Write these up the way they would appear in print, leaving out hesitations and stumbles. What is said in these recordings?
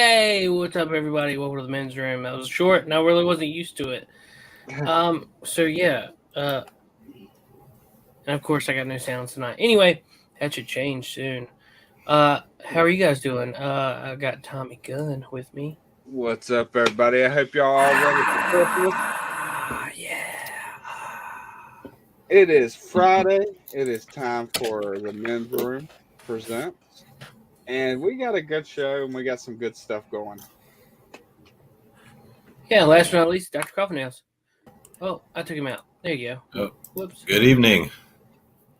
Hey, what's up, everybody? Welcome to the men's room. That was short, and I really wasn't used to it. So yeah, and of course I got no sounds tonight. Anyway, that should change soon. How are you guys doing? I got Tommy Gunn with me. What's up, everybody? I hope y'all all ready for Christmas. Yeah. It is Friday. It is time for the men's room presents, and we got a good show, and we got some good stuff going. Yeah. Last but not least, Dr. Coffinails. Oh, I took him out. There you go. Oh, Whoops. good evening.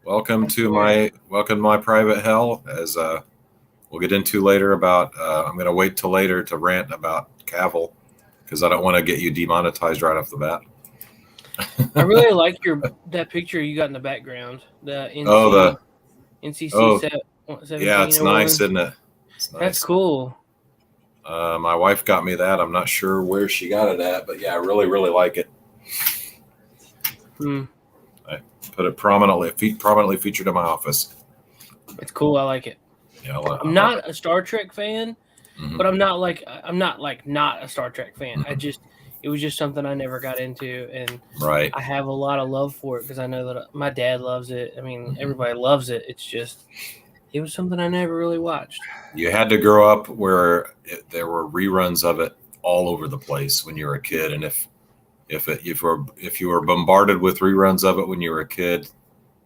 Welcome to my private hell. As we'll get into later about, I'm going to wait till later to rant about Cavill because I don't want to get you demonetized right off the bat. I really like that picture you got in the background. The NCC 1701. Yeah, it's nice, isn't it? It's nice. That's cool. My wife got me that. I'm not sure where she got it at, but yeah, I really, really like it. I put it prominently featured in my office. It's cool. I like it. Yeah, I'm not a Star Trek fan, but I'm not not a Star Trek fan. It was just something I never got into, and right. I have a lot of love for it because I know that my dad loves it. I mean, everybody loves it. It's just, it was something I never really watched. You had to grow up where there were reruns of it all over the place when you were a kid, and if you were bombarded with reruns of it when you were a kid,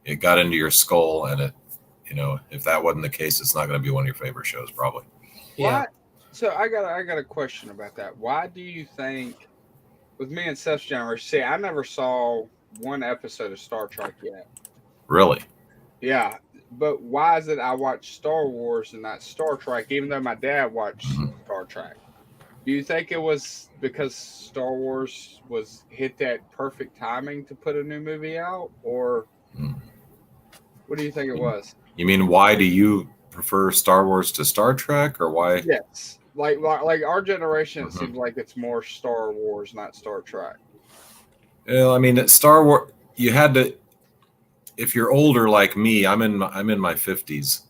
it got into your skull, and if that wasn't the case, it's not going to be one of your favorite shows, probably. Yeah. Why? So I got a question about that. Why do you think, with me and Seth's generation, see, I never saw one episode of Star Trek yet. Really? Yeah, but why is it I watch Star Wars and not Star Trek, even though my dad watched Star Trek? Do you think it was because Star Wars hit that perfect timing to put a new movie out, or what do you think it was? You mean, why do you prefer Star Wars to Star Trek, or why? Yes, like our generation, it seems like it's more Star Wars, not Star Trek. Well, I mean, Star Wars, you had to. If you're older like me, I'm in my 50s.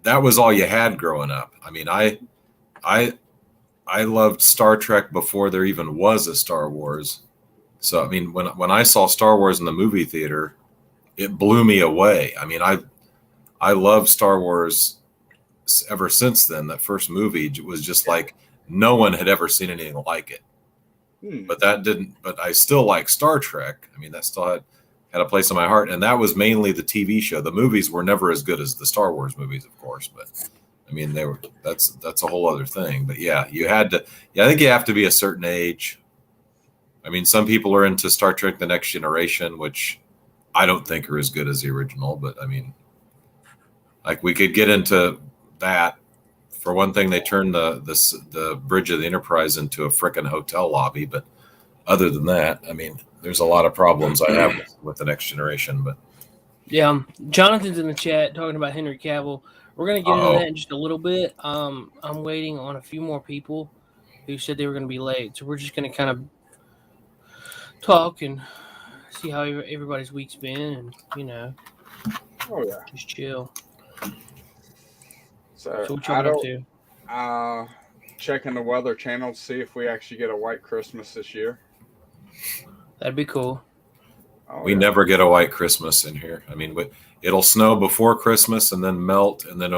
That was all you had growing up. I mean, I loved Star Trek before there even was a Star Wars. So I mean, when I saw Star Wars in the movie theater, it blew me away. I mean, I love Star Wars ever since then. That first movie was just like no one had ever seen anything like it. But I still like Star Trek. I mean, that still had a place in my heart, and that was mainly the TV show. The movies were never as good as the Star Wars movies, of course, but I mean, that's a whole other thing. But yeah, you had to. Yeah, I think you have to be a certain age. I mean, some people are into Star Trek: The Next Generation, which I don't think are as good as the original. But I mean, like, we could get into that. For one thing, they turned the bridge of the Enterprise into a frickin' hotel lobby. But other than that, I mean, there's a lot of problems I have with The Next Generation. But yeah, Jonathan's in the chat talking about Henry Cavill. We're going to get into that in just a little bit. I'm waiting on a few more people who said they were going to be late. So we're just going to kind of talk and see how everybody's week's been and, just chill. So what y'all up to? Checking the Weather Channel to see if we actually get a white Christmas this year. That'd be cool. We never get a white Christmas in here. I mean, it'll snow before Christmas and then melt, and then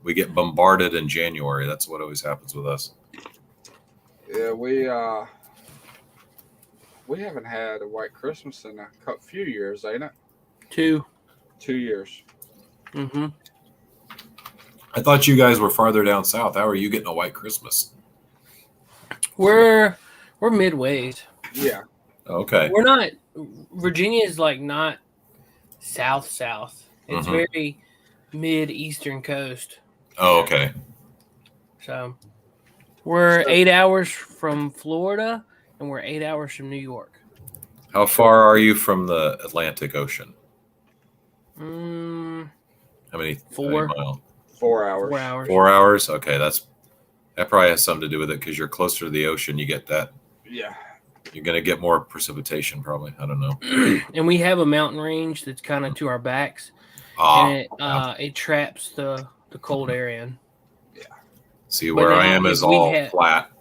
we get bombarded in January. That's what always happens with us. Yeah, we haven't had a white Christmas in a few years, ain't it? 2 years. Mm-hmm. I thought you guys were farther down south. How are you getting a white Christmas? We're midways. Yeah. Okay. We're not. Virginia is like not south. It's very mid-eastern coast. Oh, okay. So we're 8 hours from Florida, and we're 8 hours from New York. How far are you from the Atlantic Ocean? How many? 4 miles? 4 hours. 4 hours. 4 hours. Okay, that probably has something to do with it because you're closer to the ocean. You get that. Yeah. You're going to get more precipitation, probably. I don't know. And we have a mountain range that's kind of to our backs, and it traps the cold air in. Yeah. See, where I am is all flat.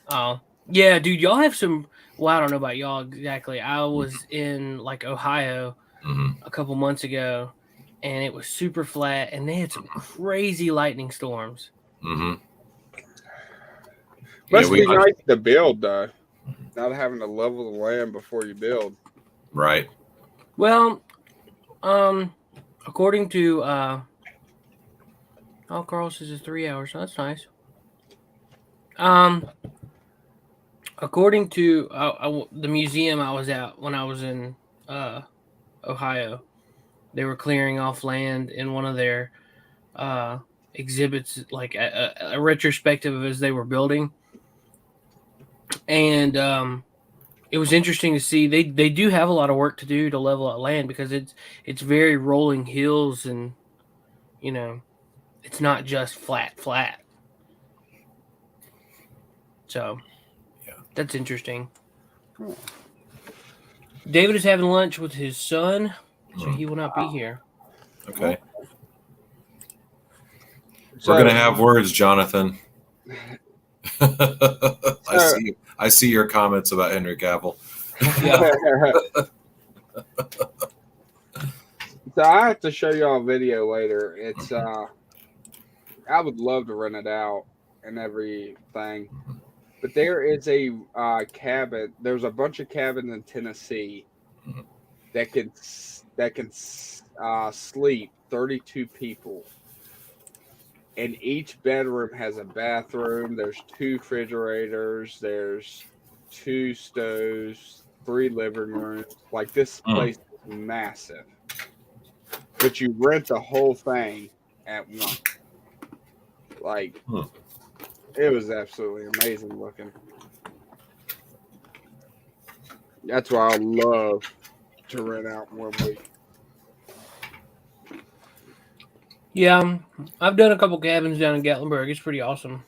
Oh, yeah, dude, y'all have some. Well, I don't know about y'all exactly. I was in like Ohio a couple months ago, and it was super flat, and they had some crazy lightning storms. Must be nice to build, though. Not having to level the land before you build. Right. Well, according to Carl says it's 3 hours, so that's nice. According to the museum I was at when I was in Ohio, they were clearing off land in one of their exhibits, like a retrospective as they were building. And it was interesting to see they do have a lot of work to do to level out land because it's very rolling hills, and it's not just flat. So yeah, that's interesting. Cool. David is having lunch with his son, so he will not be here. Okay. We're gonna have words, Jonathan. I see your comments about Henry Cavill. Yeah. So I have to show y'all a video later. It's I would love to rent it out and everything, but there is a cabin. There's a bunch of cabins in Tennessee that can sleep 32 people. And each bedroom has a bathroom. There's 2 refrigerators. There's 2 stoves, 3 living rooms. Like, this place is massive. But you rent the whole thing at once. Like, it was absolutely amazing looking. That's why I love to rent out 1 week. Yeah, I've done a couple cabins down in Gatlinburg. It's pretty awesome.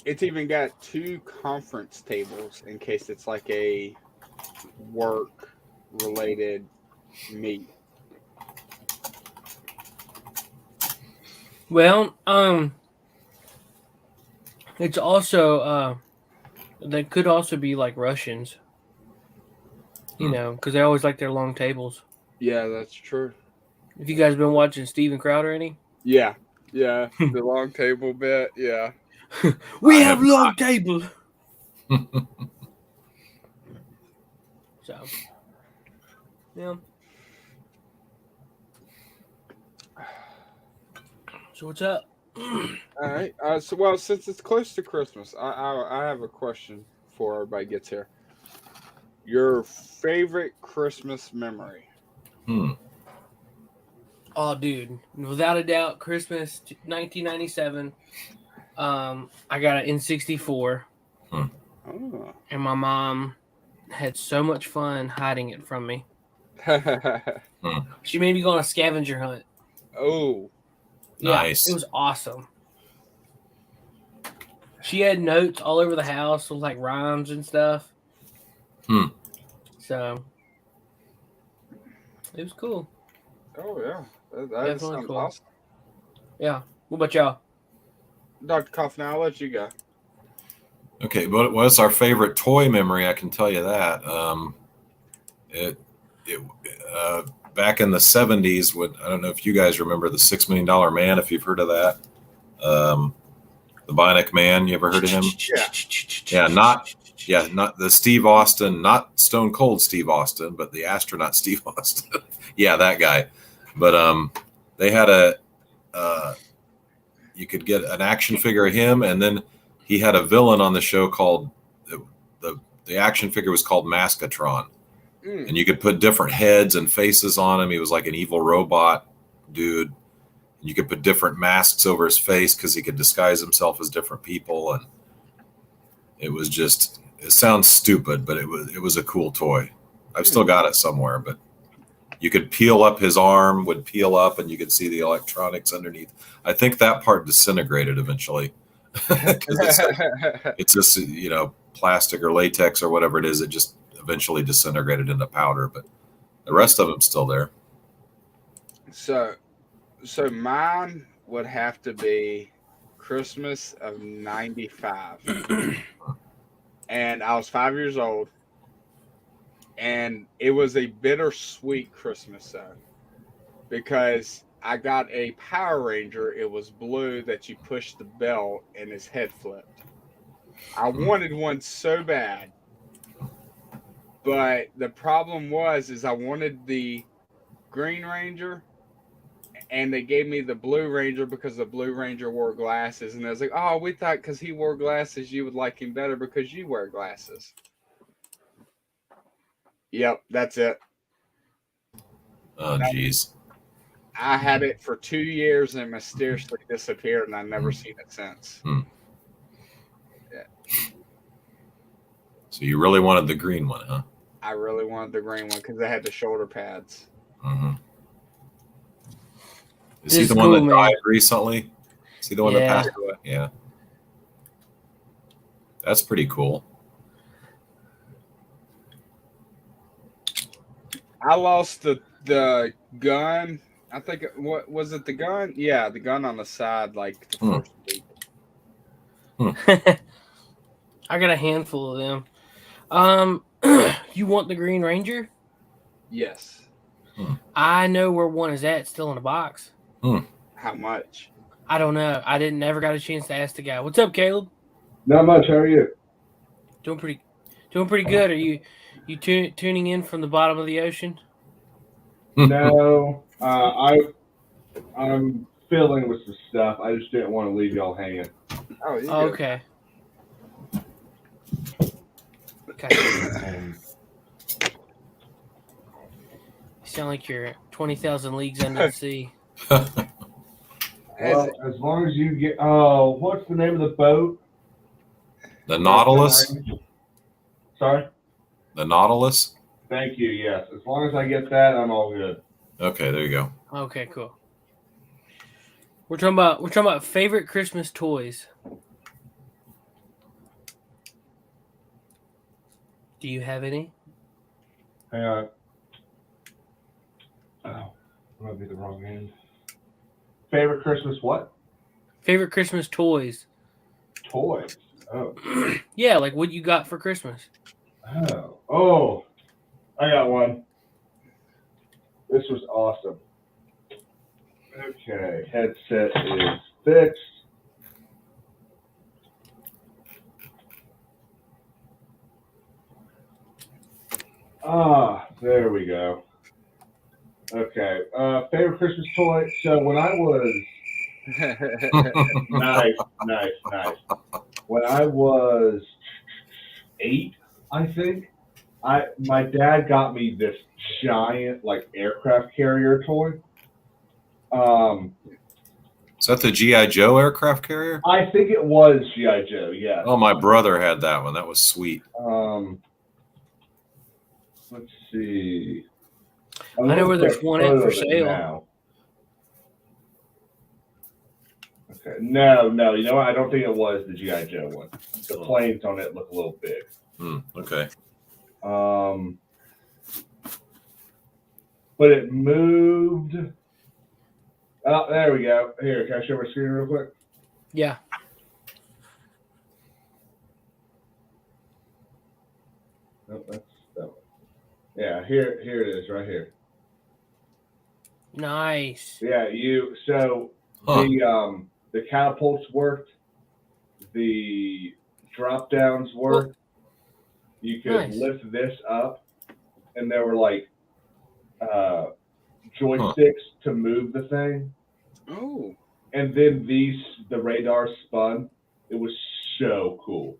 It's even got 2 conference tables in case it's like a work-related meet. Well, it's also they could also be like Russians. Because they always like their long tables. Yeah, that's true. Have you guys been watching Steven Crowder any? Yeah. The long table bit, yeah. We have long tables. So, yeah. So what's up? All right. So since it's close to Christmas, I have a question before everybody gets here. Your favorite Christmas memory? Oh, dude, without a doubt, Christmas 1997. I got an N64, and my mom had so much fun hiding it from me. She made me go on a scavenger hunt. Oh, yeah, nice! It was awesome. She had notes all over the house with like rhymes and stuff. So it was cool. Oh yeah, that sounds cool. Awesome. Yeah. What about y'all? Dr. Coffin, I'll let you go. Okay, but what's our favorite toy memory? I can tell you that. Back in the 70s, I don't know if you guys remember the $6 Million Man, if you've heard of that. The Bionic Man, you ever heard of him? Yeah. Not the Steve Austin, not Stone Cold Steve Austin, but the astronaut Steve Austin. Yeah, that guy. But they had you could get an action figure of him, and then he had a villain on the show called the action figure was called Maskatron, and you could put different heads and faces on him. He was like an evil robot dude. You could put different masks over his face because he could disguise himself as different people, and it was just. It sounds stupid, but it was a cool toy. I've still got it somewhere, but you could peel up his arm, would peel up, and you could see the electronics underneath. I think that part disintegrated eventually. It's just, plastic or latex or whatever it is. It just eventually disintegrated into powder, but the rest of it's still there. So So mine would have to be Christmas of '95, and I was 5 years old, and it was a bittersweet Christmas though, because I got a Power Ranger. It was blue that you pushed the belt and his head flipped. I wanted one so bad, but the problem is I wanted the Green Ranger, and they gave me the Blue Ranger because the Blue Ranger wore glasses, and I was like, oh, we thought because he wore glasses you would like him better because you wear glasses. Yep, that's it. Oh, jeez. I had it for 2 years and mysteriously disappeared, and I've never seen it since. Yeah. So you really wanted the green one, huh? I really wanted the green one because it had the shoulder pads. Mm-hmm. Is he the one that died recently? Is he the one that passed away? Yeah. That's pretty cool. I lost the gun. I think what was it? The gun? Yeah, the gun on the side, like the first week. I got a handful of them. You want the Green Ranger? Yes. I know where one is at. It's still in a box. How much? I don't know. I never got a chance to ask the guy. What's up, Caleb? Not much. How are you? Doing pretty good. Are you tuning in from the bottom of the ocean? No, I'm filling with some stuff. I just didn't want to leave y'all hanging. Oh, okay. You sound like you're 20,000 leagues under the sea. Well, as long as you get. Oh, what's the name of the boat? The Nautilus. Sorry. The Nautilus. Thank you. Yes, as long as I get that, I'm all good. Okay, there you go. Okay, cool. We're talking about favorite Christmas toys. Do you have any? Hang on. Oh, I'm gonna be the wrong end. Favorite Christmas what? Favorite Christmas toys. Toys. Oh. Yeah, like what you got for Christmas. Oh, I got one. This was awesome. Okay, headset is fixed. There we go. Okay, favorite Christmas toy. So when I was nice. When I was 8, I think, my dad got me this giant like aircraft carrier toy. Is that the G.I. Joe aircraft carrier? I think it was G.I. Joe. Yeah. Oh, my brother had that one. That was sweet. Let's see. I know where there's one at for sale. Now. Okay. No. You know what? I don't think it was the G.I. Joe one. The planes on it look a little big. Okay. But it moved. Oh, there we go. Here, can I show my screen real quick? Yeah. Oh, that's that one. Yeah, here it is, right here. Nice. Yeah, the catapults worked, the drop downs worked. You could lift this up, and there were like joysticks to move the thing. Oh. And then the radar spun. It was so cool.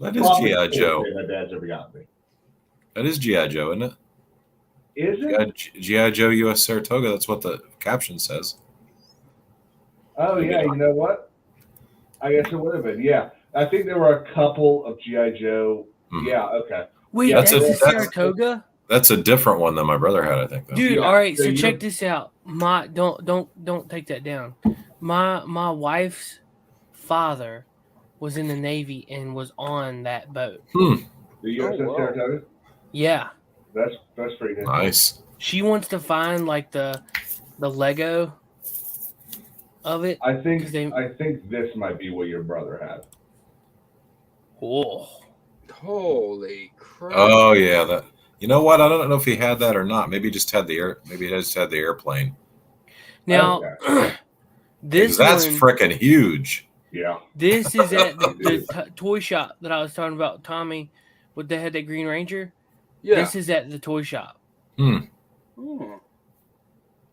That is G.I. Joe. My dad's ever got me. That is G.I. Joe, isn't it? Is it? G.I. Joe U.S. Saratoga. That's what the caption says. Oh, yeah. You know what? I guess it would have been. Yeah. I think there were a couple of G.I. Joe. Yeah, okay. Wait, yeah, that's a Saratoga? That's a different one than my brother had, I think. Though. Dude, all right. So check this out. Don't take that down. My wife's father was in the Navy and was on that boat. The USS Saratoga? Yeah. That's pretty good. Nice. She wants to find like the Lego of it. I think 'Cause they- I think this might be what your brother had. Oh, Holy crap! Oh yeah, that. You know what? I don't know if he had that or not. Maybe he just had the air. Maybe he just had the airplane. now Because this that's one, freaking huge. Yeah. this is at the toy shop that I was talking about. Tommy, with they had that Green Ranger. Yeah. This is at the toy shop. Hmm.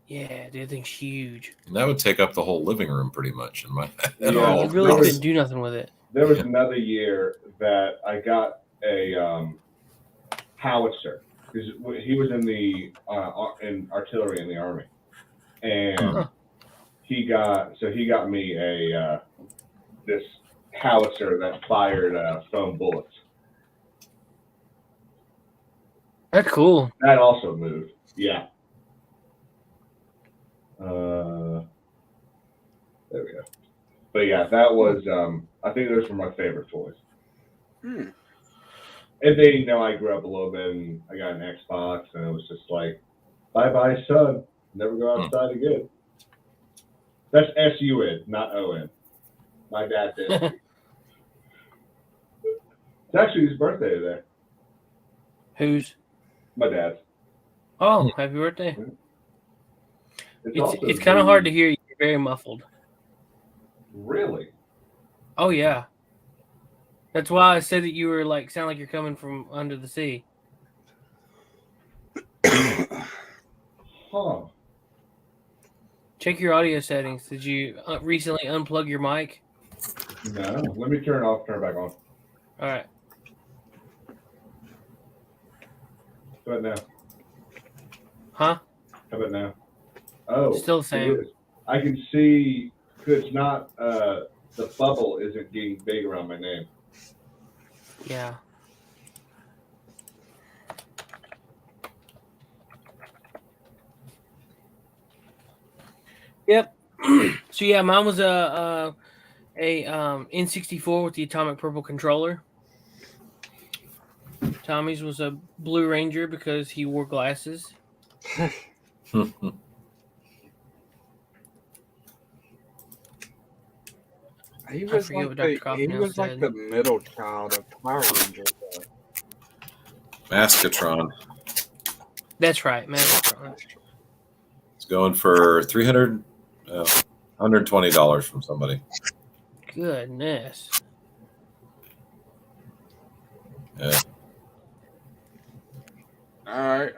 Yeah, that thing's huge. And that would take up the whole living room pretty much in my. Yeah, You all really there was- couldn't do nothing with it. There was another year that I got a howitzer because he was in the in artillery in the army, and he got me a this howitzer that fired foam bullets. That's cool. That also moved. Yeah. There we go. But yeah, that was I think those were my favorite toys. Hmm. And then, you know, I grew up a little bit and I got an Xbox and it was just like, bye-bye, son. Never go outside again. That's S-U-N, not O-N. My dad did. It's actually his birthday today. Who's? My dad's. Oh, happy birthday. also It's kind of hard to hear you. You're very muffled. Really? Oh, yeah. That's why I said that you were like, sound like you're coming from under the sea. Huh. Check your audio settings. Did you recently unplug your mic? No. Let me turn it off, turn it back on. All right. How about now? Huh? How about now? Oh. Still the same. it is. I can see, because it's not, the bubble isn't getting big around my name. Yeah. Yep. So yeah, mine was a N64 with the atomic purple controller. Tommy's was a Blue Ranger because he wore glasses. He was forget like what Dr. the, Coffin he was said. like the middle child of Power Rangers. Maskatron. That's right, Maskatron. It's going for $120 from somebody. Goodness. Yeah. All right.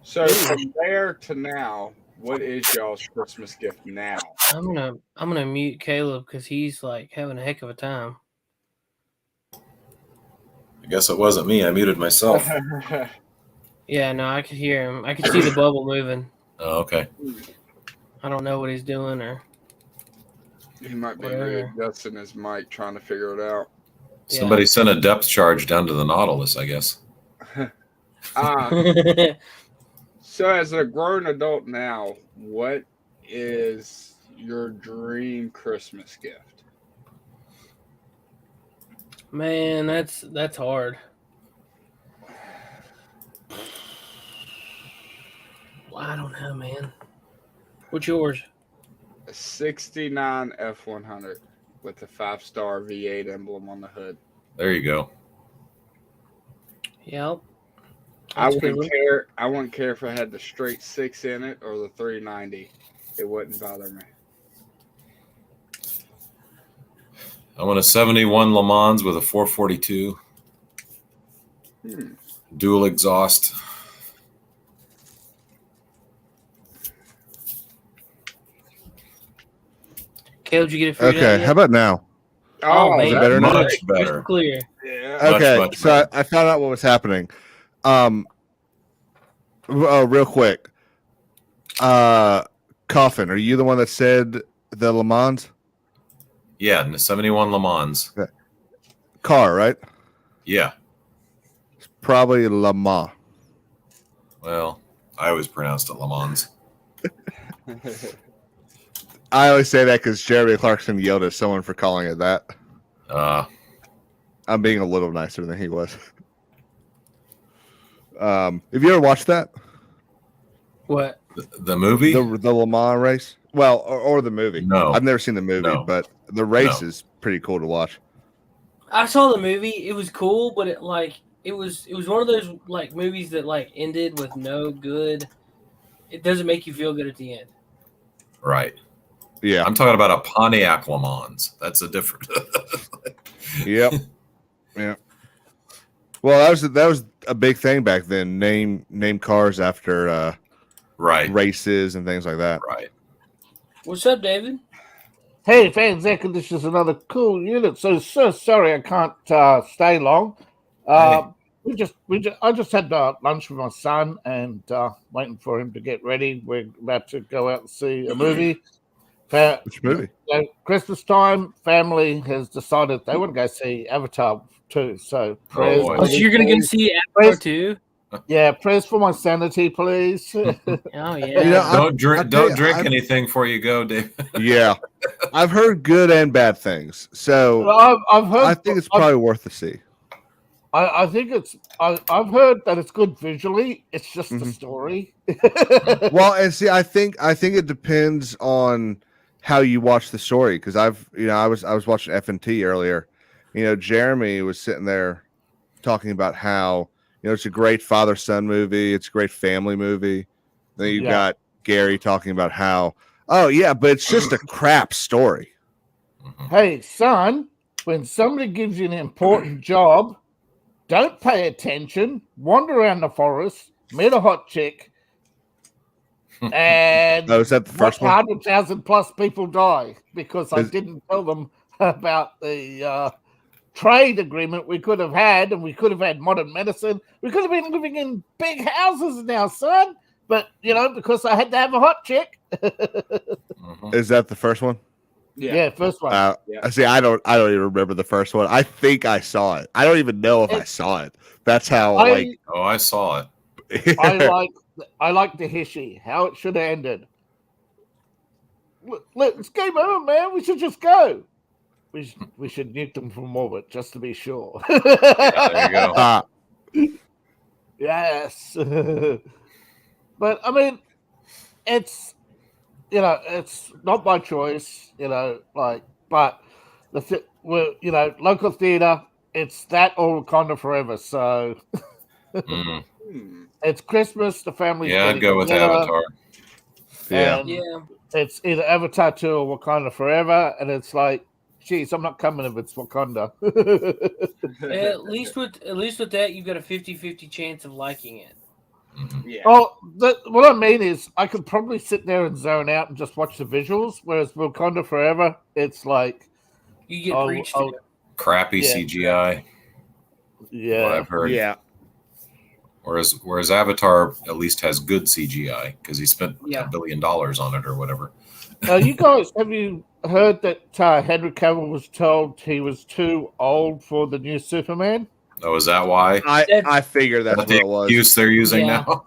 So from there to now, what is y'all's Christmas gift now? I'm gonna mute Caleb because he's like having a heck of a time. I guess it wasn't me. I muted myself. Yeah, no, I could hear him. I could see the bubble moving. Oh, okay. I don't know what he's doing or He might be Whatever. readjusting his mic, trying to figure it out. Yeah. Somebody sent a depth charge down to the Nautilus, I guess. So as a grown adult now, what is your dream Christmas gift? Man, that's hard. Well, I don't know, man. What's yours? A 69 F100 with the 5-star V8 emblem on the hood. There you go. Yep. I That's a good wouldn't one. care. I wouldn't care if it had the straight 6 in it or the 390. It wouldn't bother me. I want a 71 Le Mans with a 442. Dual exhaust. Caleb, did you get it figured out Okay, yet? how about now? Oh, Is man. it better now? Much Crystal better. clear. Yeah. Okay, much so better. I found out what was happening. Real quick. Coffin, are you the one that said the Le Mans Yeah, and the 71 Le Mans. car, right? Yeah. Probably Le Mans. Well, I always pronounced it Le Mans. I always say that because Jeremy Clarkson yelled at someone for calling it that. I'm being a little nicer than he was. Have you ever watched that? What? The movie? The Le Mans race? Well, or the movie. No. I've never seen the movie, No. but the race No. is pretty cool to watch. I saw the movie. It was cool, but it was one of those like movies that like ended with no good. It doesn't make you feel good at the end. Right. Yeah. I'm talking about a Pontiac Le Mans. That's a different. Yep. Yeah. Well, that was a big thing back then. Name cars after Right. races and things like that. Right. What's up, David? Hey, fans, air condition is another cool unit. So sorry I can't stay long. Hey. I just had lunch with my son and waiting for him to get ready. We're about to go out and see a movie. Which movie? Christmas time, family has decided they want to go see Avatar 2. So prayers. boy. Oh, so you're gonna go see Avatar too? Yeah, prayers for my sanity, please. Oh yeah. You know, Don't drink anything before you go, Dave. Yeah. I've heard good and bad things. So I've heard. I think it's probably worth to see. I think it's. I've heard that it's good visually. It's just the story. Well, and see, I think it depends on how you watch the story. Because I was watching FNT earlier. You know, Jeremy was sitting there talking about how it's a great father-son movie. It's a great family movie. Then you got Gary talking about how, oh yeah, but it's just a crap story. Hey, son, when somebody gives you an important job, don't pay attention. Wander around the forest, meet a hot chick, and Oh, is that the first one? 100,000 plus people die because I didn't tell them about the trade agreement we could have had, and we could have had modern medicine. We could have been living in big houses now, son. But because I had to have a hot chick. Is that the first one? Yeah, first one. See, I don't even remember the first one. I think I saw it. I don't even know if I saw it. That's how I saw it. I like the Hishi, how it should have ended. It's game over, man. We should just go. We should nuke them from orbit just to be sure. Yeah, there you go. Yes. But I mean, it's not by choice, but local theater, it's that or Wakanda forever. So it's Christmas, the family's I'd go with Avatar. Yeah. It's either Avatar 2 or Wakanda forever, and it's like, geez, I'm not coming if it's Wakanda. At least with that, you've got a 50-50 chance of liking it. Yeah. Oh, what I mean is, I could probably sit there and zone out and just watch the visuals. Whereas Wakanda Forever, it's like you get preached to. Crappy CGI. Yeah, What I've heard. Yeah. Whereas Avatar at least has good CGI because he spent $1 billion on it or whatever. You guys, have you heard that Henry Cavill was told he was too old for the new Superman? Oh, is that why? I figured that's what the it was. excuse they're using now.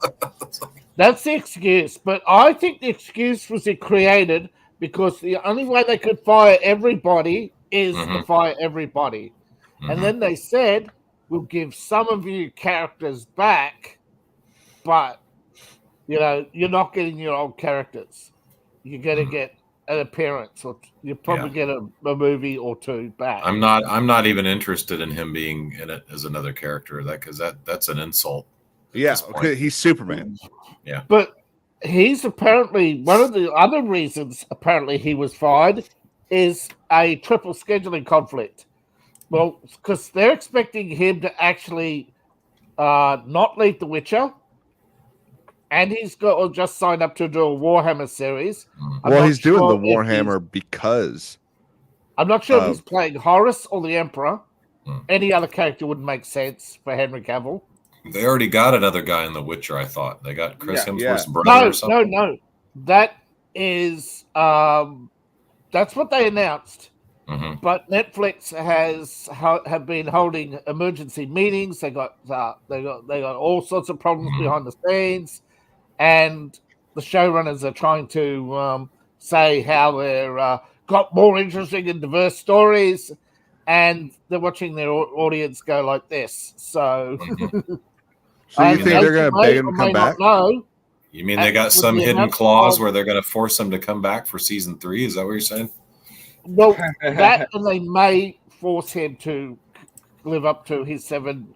That's the excuse, but I think the excuse was created because the only way they could fire everybody is to fire everybody. And then they said, we'll give some of you characters back, but, you're not getting your old characters. You're going to get an appearance, or you probably get a movie or two back. I'm not even interested in him being in it as another character. Because that's an insult. Yeah, okay, he's Superman. Yeah, but he's apparently one of the other reasons. Apparently, he was fired is a triple scheduling conflict. Well, because they're expecting him to actually not leave The Witcher. And he's got just signed up to do a Warhammer series. Well, he's doing the Warhammer because I'm not sure if he's playing Horus or the Emperor. Any other character wouldn't make sense for Henry Cavill. they already got another guy in The Witcher. I thought they got Chris Hemsworth's brother or something. No. That is that's what they announced. Mm-hmm. But Netflix have been holding emergency meetings. They got all sorts of problems behind the scenes, and the showrunners are trying to say how they're got more interesting and diverse stories, and they're watching their audience go like this. So, so you think they're going to beg him to come back? No. You mean they got some hidden clause where they're going to force them to come back for season 3? Is that what you're saying? Well, that and they may force him to live up to his 7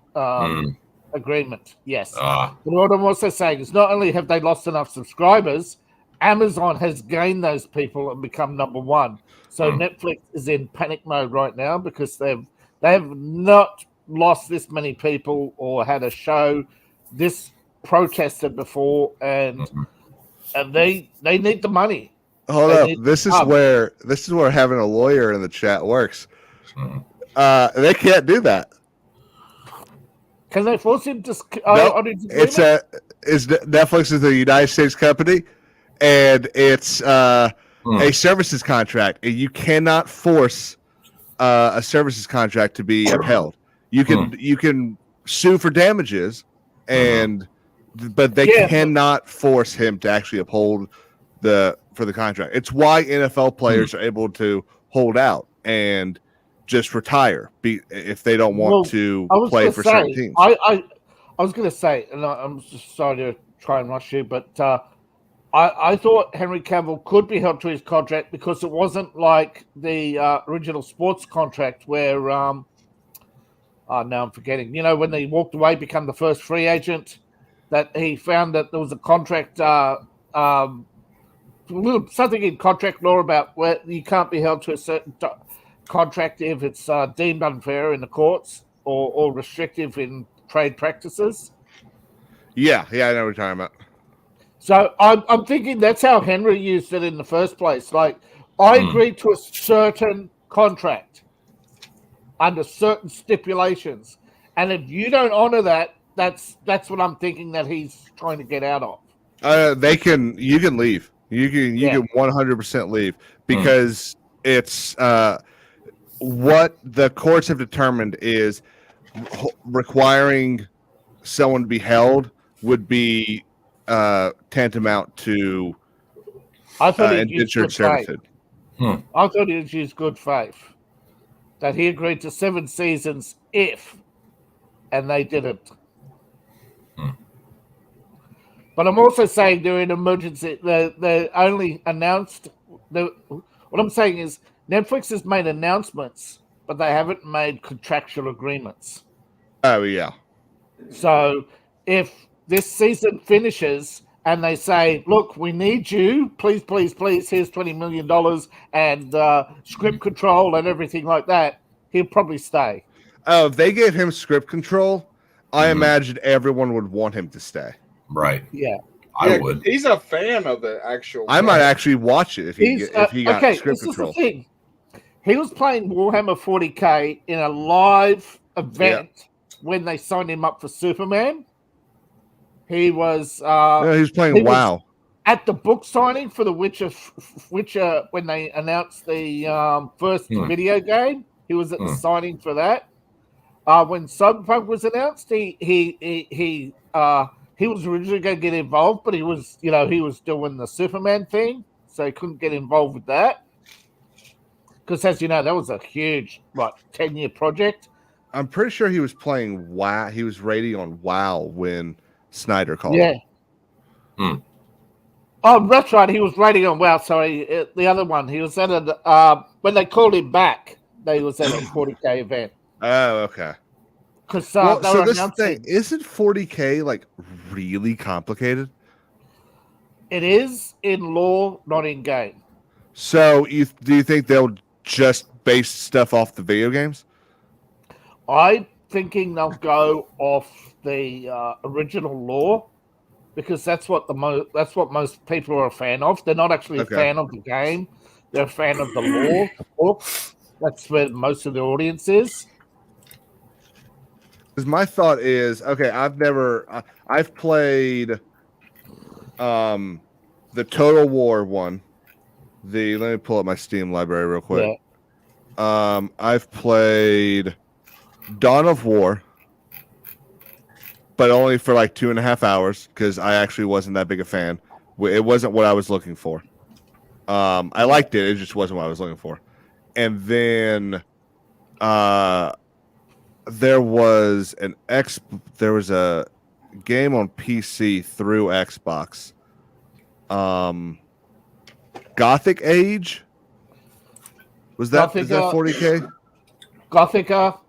agreement. Yes. But what I'm also saying is not only have they lost enough subscribers, Amazon has gained those people and become number 1. So Netflix is in panic mode right now because they have not lost this many people or had a show this protested before, and they need the money. Hold up. This is where having a lawyer in the chat works. They can't do that. Can they force him to? Nope. Netflix is a United States company, and it's a services contract, and you cannot force a services contract to be upheld. You can sue for damages, but they cannot force him to actually uphold for the contract. It's why NFL players are able to hold out and just retire if they don't want to play for certain teams. I was going to say, and I'm just sorry to try and rush you, but I thought Henry Cavill could be held to his contract because it wasn't like the original sports contract where, now I'm forgetting, when they walked away, become the first free agent, that he found that there was a contract, something in contract law about where you can't be held to a certain contract if it's deemed unfair in the courts or restrictive in trade practices. Yeah, I know what you're talking about. So I'm thinking that's how Henry used it in the first place. Like, I agreed to a certain contract under certain stipulations, and if you don't honor that, that's what I'm thinking that he's trying to get out of. You can leave. You can 100% leave because it's what the courts have determined is requiring someone to be held would be tantamount to indentured servitude. I thought he'd use good faith that he agreed to 7 seasons and they didn't. But I'm also saying they're in emergency. They only announced. What I'm saying is Netflix has made announcements, but they haven't made contractual agreements. Oh, yeah. So if this season finishes and they say, look, we need you, please, please, please, here's $20 million and script control and everything like that, he'll probably stay. Oh, if they gave him script control, I imagine everyone would want him to stay. Right. Yeah. I would. He's a fan of the actual. I might actually watch it if he got script control. Is the thing. He was playing Warhammer 40K in a live event when they signed him up for Superman. He was. He was playing WoW at the book signing for the Witcher when they announced the first video game. He was at the signing for that. When Cyberpunk was announced, he was originally going to get involved, but he was doing the Superman thing, so he couldn't get involved with that. Because, as you know, that was a huge, 10-year project. I'm pretty sure he was playing WoW. He was raiding on WoW when Snyder called him. Oh, that's right. He was raiding on WoW. Sorry, the other one. He was at when they called him back, they was at a 40K event. Oh, okay. Because so this thing isn't 40K really complicated. It is in law, not in game. So, do you think they'll just base stuff off the video games? I'm thinking they'll go off the original law because that's what most people are a fan of. They're not actually a fan of the game; they're a fan of the law, the book. That's where most of the audience is. Because my thought is, I've played the Total War one. Let me pull up my Steam library real quick. Yeah. I've played Dawn of War, but only for 2.5 hours because I actually wasn't that big a fan. It wasn't what I was looking for. I liked it. It just wasn't what I was looking for. And then there was a game on PC through Xbox Gothic Age. Was that is that 40K? Gothica,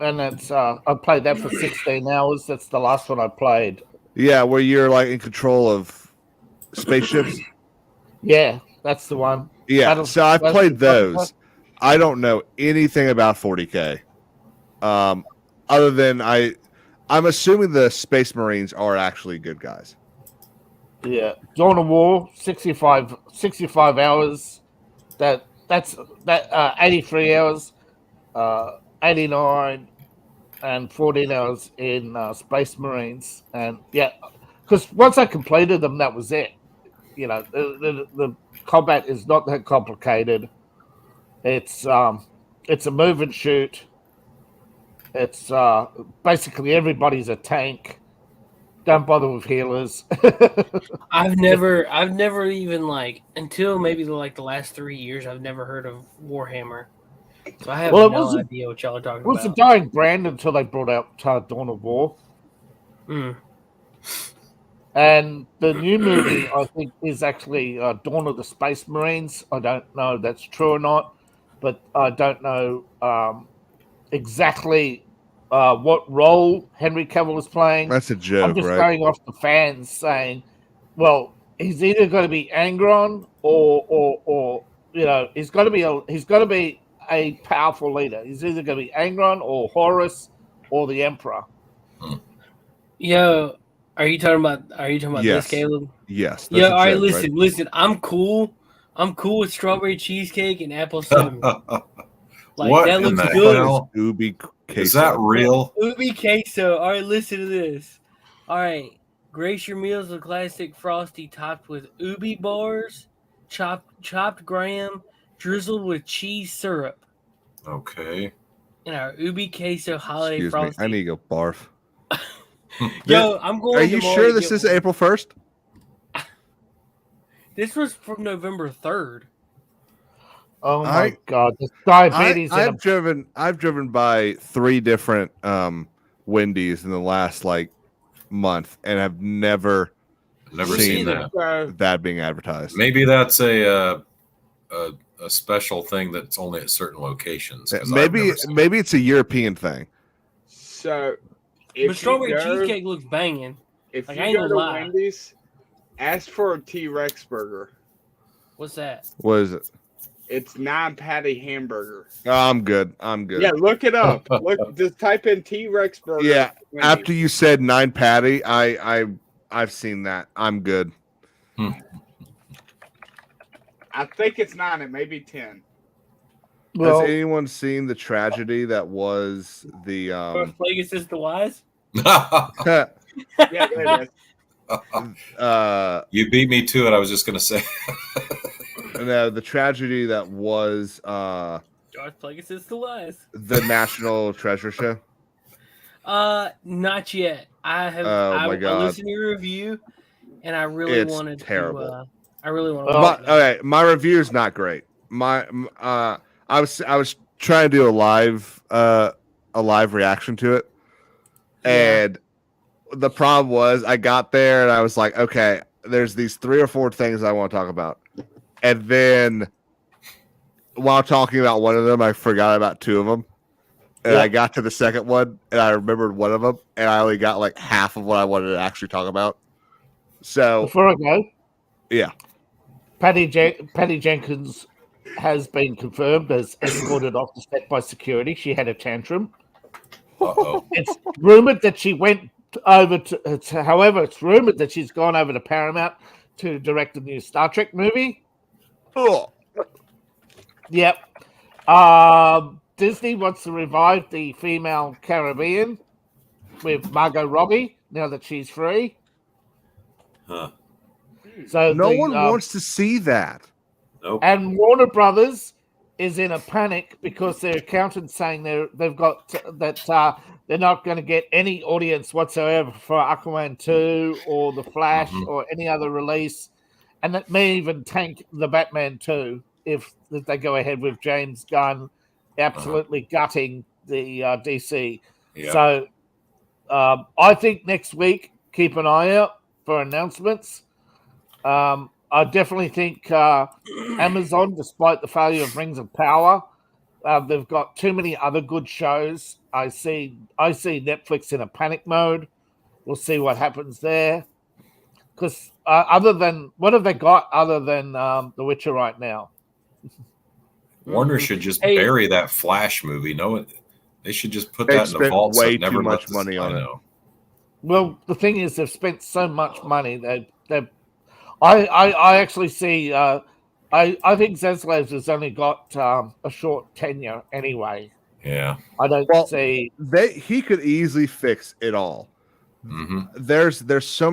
and it's I played that for 16 hours. That's the last one I played. Yeah, where you're like in control of spaceships. Yeah, that's the one. Yeah, so I've played those. I don't know anything about 40K. Other than I'm assuming the Space Marines are actually good guys. Yeah, Dawn of War, 65 hours. That's 83 hours, 89 and 14 hours in Space Marines, and yeah, because once I completed them, that was it. You know, the combat is not that complicated. It's a move and shoot. It's basically everybody's a tank. Don't bother with healers. I've never even like until maybe the last 3 years. I've never heard of Warhammer, so I have no idea what y'all are talking about. It was a dying brand until they brought out Dawn of War. And the new movie, I think, is actually Dawn of the Space Marines. I don't know if that's true or not, but I don't know exactly what role Henry Cavill is playing. That's a joke, I'm just right? going off the fans saying, well, he's either going to be Angron or you know, he's got to be a powerful leader. He's either going to be Angron or Horus or the Emperor. Yo, are you talking about this, Caleb? Yes. Yeah. All right. Listen. I'm cool. I'm cool with strawberry cheesecake and apple cinnamon. What that in looks the good. hell? Ubi queso. Is that real? Ubi queso. All right, listen to this. All right, grace your meals with classic frosty topped with ubi bars, chopped graham, drizzled with cheese syrup. Okay. And our ubi queso holiday Excuse frosty. me, I need to go barf. Yo, I'm going. Are you sure this is April 1st? This was from November 3rd. Oh my God! There's diabetes. I've driven by 3 different Wendy's in the last month, and I've never seen that being advertised. Maybe that's a special thing that's only at certain locations. Maybe it's a European thing. So, but strawberry cheesecake looks banging. If you go to Wendy's, ask for a T-Rex burger. What's that? What is it? It's 9-patty hamburger. Oh, I'm good. Yeah, look it up. Just type in T-Rex burger. Yeah, after you said 9-patty, I've seen that. I'm good. I think it's 9. It may be 10. Has anyone seen the tragedy that was the Plagueis is the wise? Yeah, there it is. You beat me to it. I was just going to say. No, the tragedy that was Darth Plagueis is the wise. The National Treasure Show. Not yet. I have. Oh my God! I listened to your review, and I really wanted terrible. to. I really want to. Okay, my review is not great. I was trying to do a live reaction to it, and the problem was I got there and I was like, okay, there's these 3 or 4 things I want to talk about, and then while talking about one of them, I forgot about 2 of them. And I got to the second one, and I remembered one of them, and I only got like half of what I wanted to actually talk about. So before I go, yeah, Patty Jenkins has been confirmed as escorted off the set by security. She had a tantrum. It's rumored that she went over to. However, it's rumored that she's gone over to Paramount to direct the new Star Trek movie. Oh. Yep. Disney wants to revive the female Caribbean with Margot Robbie now that she's free. Huh. So no one wants to see that. Nope. And Warner Brothers is in a panic because their accountant's saying they've got that they're not going to get any audience whatsoever for Aquaman 2 or The Flash or any other release, and that may even tank the Batman 2 if they go ahead with James Gunn absolutely gutting the DC. Yeah. So I think next week, keep an eye out for announcements. I definitely think Amazon, despite the failure of Rings of Power, they've got too many other good shows. I see Netflix in a panic mode. We'll see what happens there. Because other than what have they got other than The Witcher right now? Warner should just Hey. bury that Flash movie. No, they should just put They've that in the spent vault. way so never too much let money on I it. know. Well, the thing is, they've spent so much money. I actually see. I think Zaslav's has only got a short tenure anyway. Yeah. I don't Well, see. He could easily fix it all. Mm-hmm. There's so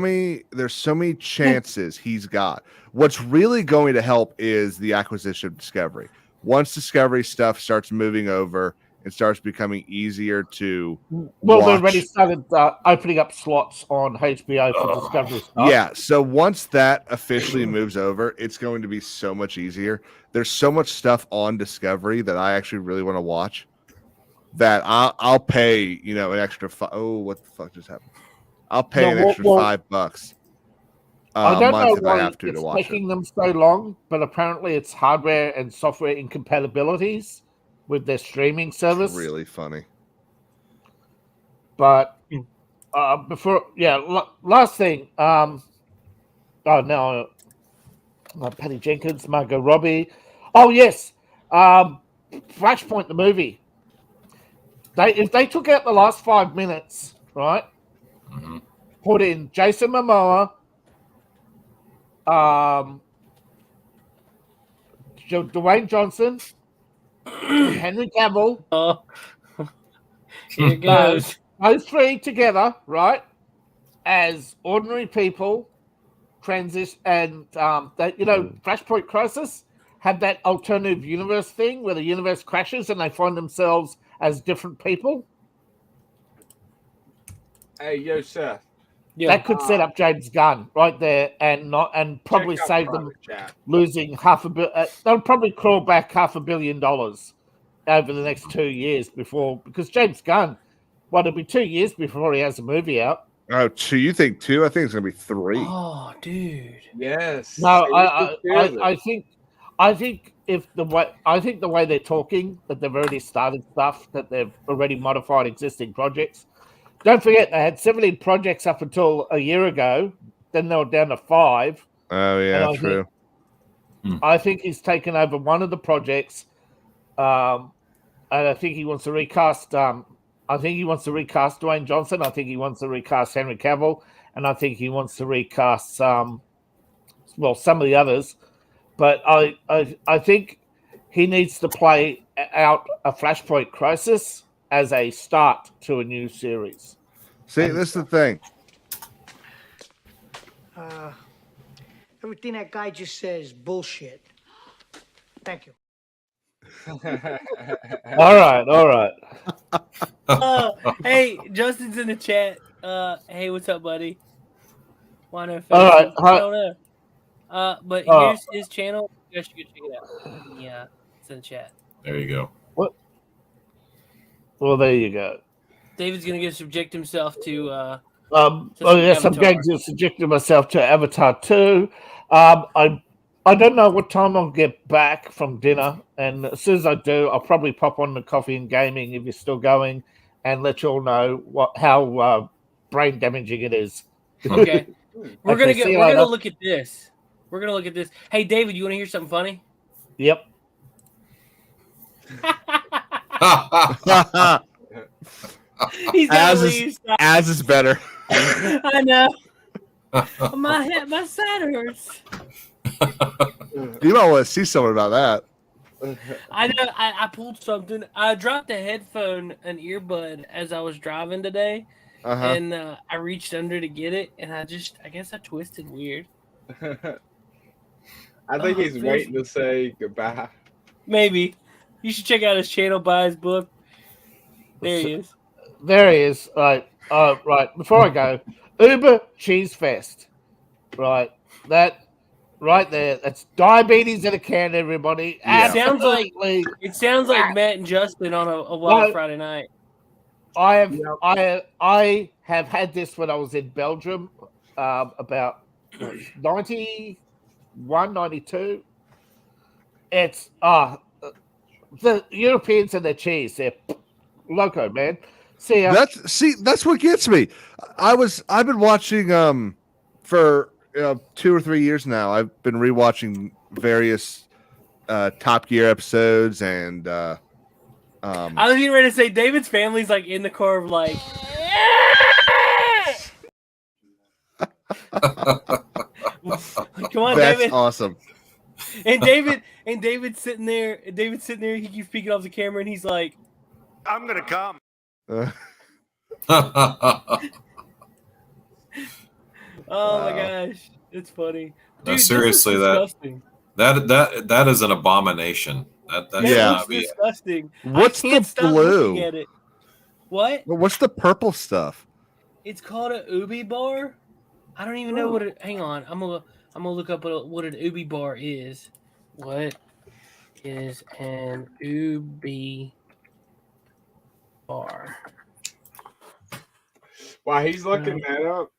many chances he's got. What's really going to help is the acquisition of Discovery. Once Discovery stuff starts moving over, it starts becoming easier to Well, watch. they've already started opening up slots on HBO for Discovery stuff. Yeah, so once that officially moves over, it's going to be so much easier. There's so much stuff on Discovery that I actually really want to watch that I'll pay, an extra oh, what the fuck just happened? I'll pay an extra $5 I a don't month know if I why have to it's watch taking it. them so long, but apparently it's hardware and software incompatibilities with their streaming service. It's really funny. But last thing. Patty Jenkins, Margot Robbie. Oh yes, Flashpoint the movie. If they took out the last 5 minutes, right? Mm-hmm. Put in Jason Momoa, Dwayne Johnson, Henry Cavill. Oh, here it goes. Those three together, right? As ordinary people, transition and Flashpoint Crisis have that alternative universe thing where the universe crashes and they find themselves as different people. Hey, yo, Seth. Yeah. That could set up James Gunn right there, and probably check out save them private chat. losing $500 million. They'll probably crawl back $500 million over the next 2 years because James Gunn, it'll be 2 years before he has a movie out. Oh, two? You think two? I think it's gonna be 3. Oh, dude. Yes. No, Hey, I think the way they're talking, that they've already started stuff, that they've already modified existing projects. Don't forget, they had 17 projects up until a year ago. Then they were down to 5. Oh yeah, true. I think he's taken over one of the projects, and I think he wants to recast. I think he wants to recast Dwayne Johnson. I think he wants to recast Henry Cavill, and I think he wants to recast some of the others. But I think he needs to play out a Flashpoint Crisis as a start to a new series. See, this is the thing. Everything that guy just says is bullshit. Thank you. All right. Hey, Justin's in the chat. Hey, what's up, buddy? All right, I don't know. But here's his channel. You guys should go check it out. Yeah, it's in the chat. There you go. What? Well, there you go. David's gonna subject himself to. Yes, I'm going to subject myself to Avatar 2. I don't know what time I'll get back from dinner, and as soon as I do, I'll probably pop on the Coffee and Gaming if you're still going, and let you all know how brain damaging it is. Okay, we're Okay, gonna look at this. We're gonna look at this. Hey, David, you want to hear something funny? Yep. He's got to leave. As is better. I know. My side hurts. You might want to see someone about that. I know. I pulled something. I dropped a headphone, an earbud, as I was driving today, and I reached under to get it, and I guess I twisted weird. I think he's waiting to say goodbye. Maybe. You should check out his channel, buy his book. There he is. There he is. Right. Right. Before I go, Uber Cheese Fest. Right. That. Right there. That's diabetes in a can, everybody. Yeah. It sounds like Matt and Justin on a wild Friday night. I have had this when I was in Belgium about 90 $1.92. It's the Europeans and their cheese. They're loco, man. See ya. That's what gets me. I've been watching for 2 or 3 years now. I've been rewatching various Top Gear episodes and I was getting ready to say David's family's like in the car of like come on, that's David. awesome. And David's sitting there. He keeps peeking off the camera, and he's like, I'm gonna come. "Oh my gosh, it's funny." No, Dude, seriously, that is an abomination. That looks disgusting. What's I can't the stop blue? looking at it. What? What's the purple stuff? It's called a ubi bar. I don't even know what it. Hang on, I'm gonna look up what an ubi bar is. What is an ubi bar? While he's looking that up,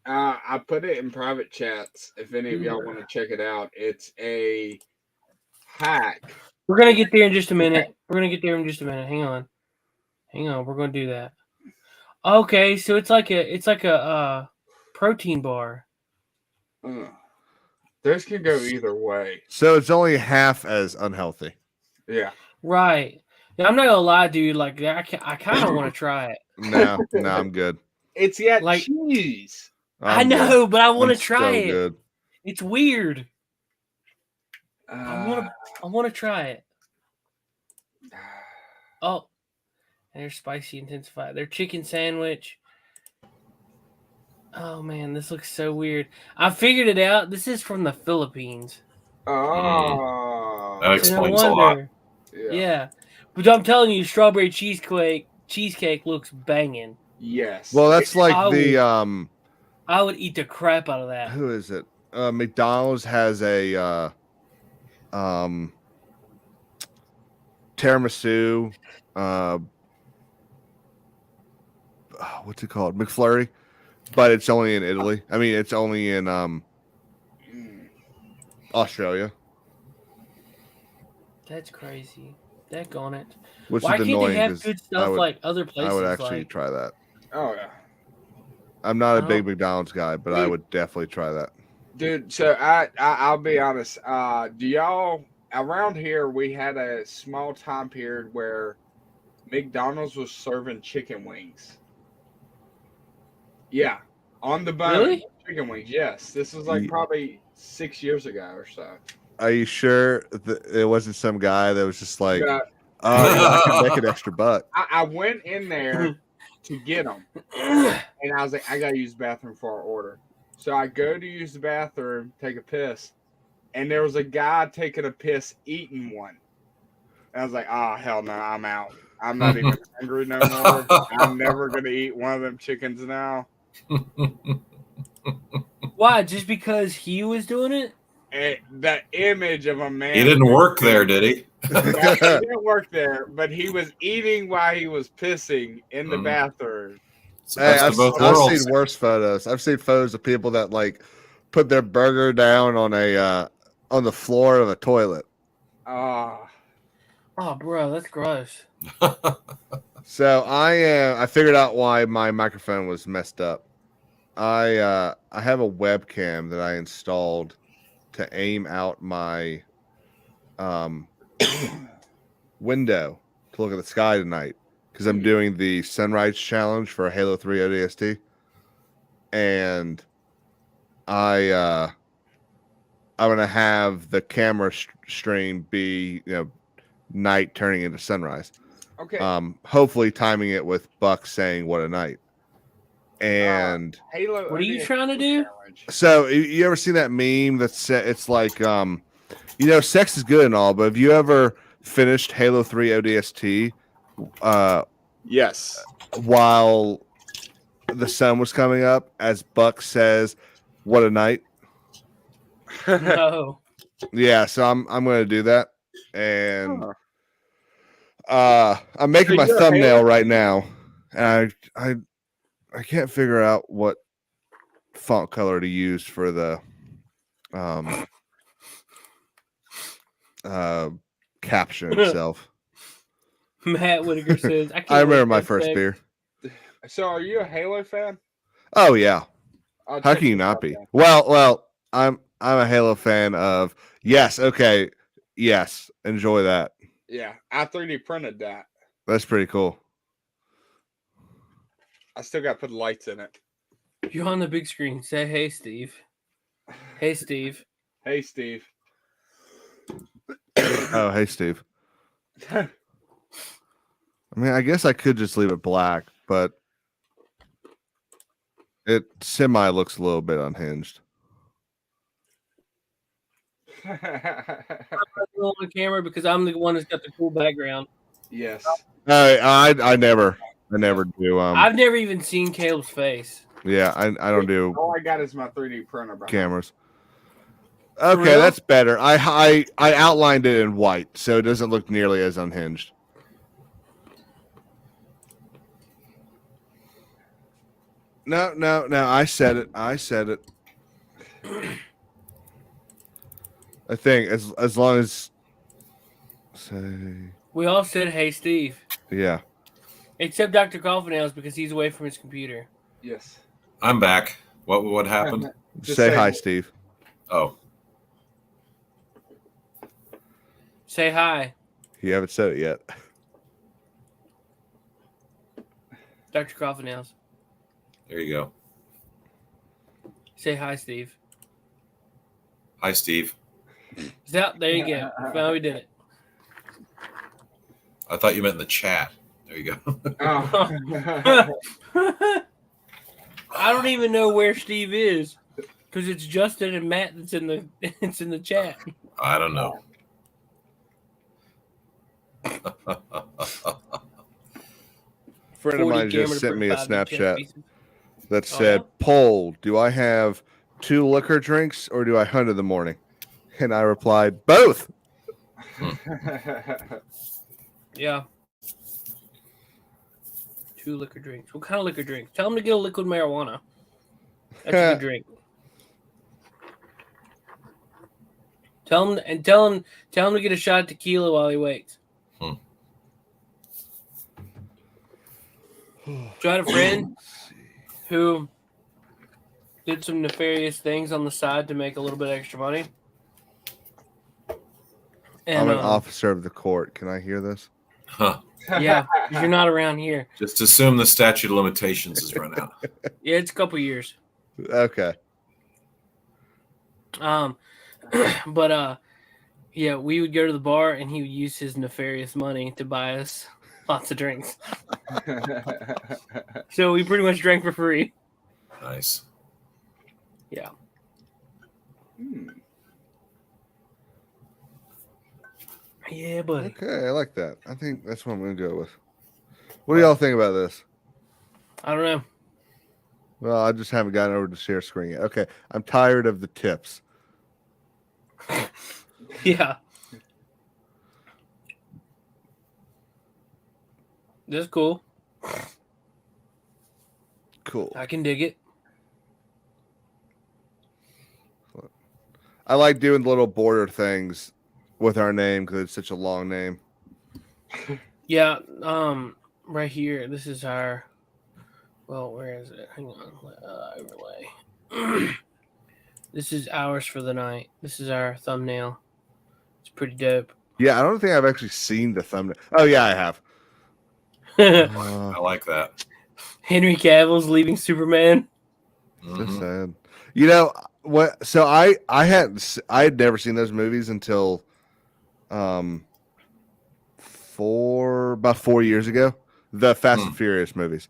I put it in private chats. If any of y'all want to check it out, it's a hack. We're gonna get there in just a minute. Hang on. We're gonna do that. Okay, so it's like a protein bar. This can go either way. So it's only half as unhealthy. Yeah. Right. Now, I'm not gonna lie, dude. Like I kind of want to try it. No, I'm good. It's got Like- cheese. I I'm know, good. but I want to I'm try so it. good. It's weird. Uh, I want to try it. Oh, there's spicy intensified. Their chicken sandwich. Oh man, this looks so weird. I figured it out. This is from the Philippines. Oh. That explains a lot. Yeah. But I'm telling you, strawberry cheesecake looks banging. Yes. Well, that's like I the I would eat the crap out of that. who is it? McDonald's has a tiramisu. What's it called? McFlurry, but it's only in Italy. I mean, it's only in Australia. That's crazy. Daggone it. Which Why is can't annoying they have 'cause good stuff like other places? I would actually like, try that. Oh yeah. I'm not a Oh. big McDonald's guy, but I Dude. would definitely try that. Dude, so I'll be honest. Do y'all around here we had a small time period where McDonald's was serving chicken wings. Yeah. On the bone. Really? Chicken wings, yes. This was like probably 6 years ago or so. Are you sure that it wasn't some guy that was just like, Yeah, oh, yeah, I can make an extra buck? I went in there to get them. And I was like, I gotta use the bathroom for our order. So I go to use the bathroom, take a piss, and there was a guy taking a piss eating one. And I was like, oh hell no, I'm out. I'm not even hungry no more. I'm never gonna eat one of them chickens now. Why? Just because he was doing it? And the image of a man. He didn't work there, did he? No, he didn't work there, but he was eating while he was pissing in the bathroom. It's the Hey, best I've of both I've worlds. seen worse photos. I've seen photos of people that like put their burger down on on the floor of a toilet. Oh, bro, that's gross. So I figured out why my microphone was messed up. I have a webcam that I installed to aim out my window to look at the sky tonight because I'm doing the sunrise challenge for Halo 3 ODST, and I'm gonna have the camera stream be night turning into sunrise. okay. Hopefully timing it with Buck saying what a night. And Halo. What are you ODST trying to do? challenge. so you ever seen that meme that's it's like sex is good and all, but have you ever finished Halo 3 ODST Yes. while the sun was coming up as Buck says what a night? No. Yeah, so I'm gonna do that. And I'm making my you're a thumbnail Halo right now, and I can't figure out what font color to use for the caption itself. Matt Whitaker says, "I can't." I remember wait my for first sex." beer. So, are you a Halo fan? Oh yeah. I'll How check can you this not out be? then. Well, I'm a Halo fan of. Yes, okay, yes, enjoy that. Yeah, I 3D printed that. That's pretty cool. I still got to put lights in it. You're on the big screen. Say, "Hey, Steve." Hey, Steve. Hey, Steve. Oh, hey, Steve. I mean, I guess I could just leave it black, but it semi looks a little bit unhinged. I'm on camera because I'm the one that's got the cool background. Yes. I never do. I've never even seen Caleb's face. Yeah, I don't do All I got is my 3D printer. behind. cameras. Okay, real? that's better. I outlined it in white, so it doesn't look nearly as unhinged. No. I said it. I think as long as say We all said, "Hey, Steve," yeah. except Dr. Coffinails because he's away from his computer. Yes. I'm back. What happened? Just Say say- hi, Steve. Oh, Say hi, You haven't said it yet. Dr. Coffinails. there you go. Say hi, Steve. Hi, Steve. So, there you go. Finally, we did it. I thought you meant in the chat. There you go. Oh. I don't even know where Steve is because it's Justin and Matt that's in the it's in the chat. I don't know. Friend of 40 mine camera just to sent me a print 5 new chess Snapchat pieces. that said, "Poll: do I have 2 liquor drinks or do I hunt in the morning?" And I replied, "Both." Yeah. 2 liquor drinks. What kind of liquor drinks? Tell them to get a liquid marijuana. That's a good drink. Tell him to get a shot of tequila while he waits. So I had a friend who did some nefarious things on the side to make a little bit extra money. And, I'm an officer of the court. Can I hear this? Huh. Yeah, 'cause you're not around here. Just assume the statute of limitations has run out. Yeah, it's a couple years. Okay. But yeah, we would go to the bar and he would use his nefarious money to buy us lots of drinks. So we pretty much drank for free. Nice. Yeah. Yeah, buddy. Okay, I like that. I think that's what I'm going to go with. What do y'all think about this? I don't know. Well, I just haven't gotten over to share screen yet. Okay, I'm tired of the tips. Yeah. That's cool. Cool. I can dig it. I like doing little border things with our name because it's such a long name. Yeah, right here. This is our. Well, where is it? Hang on. Overlay. This is ours for the night. This is our thumbnail. It's pretty dope. Yeah, I don't think I've actually seen the thumbnail. Oh, yeah, I have. I like that. Henry Cavill's leaving Superman. So sad. You know what? So I had never seen those movies until about 4 years ago. The Fast and Furious movies,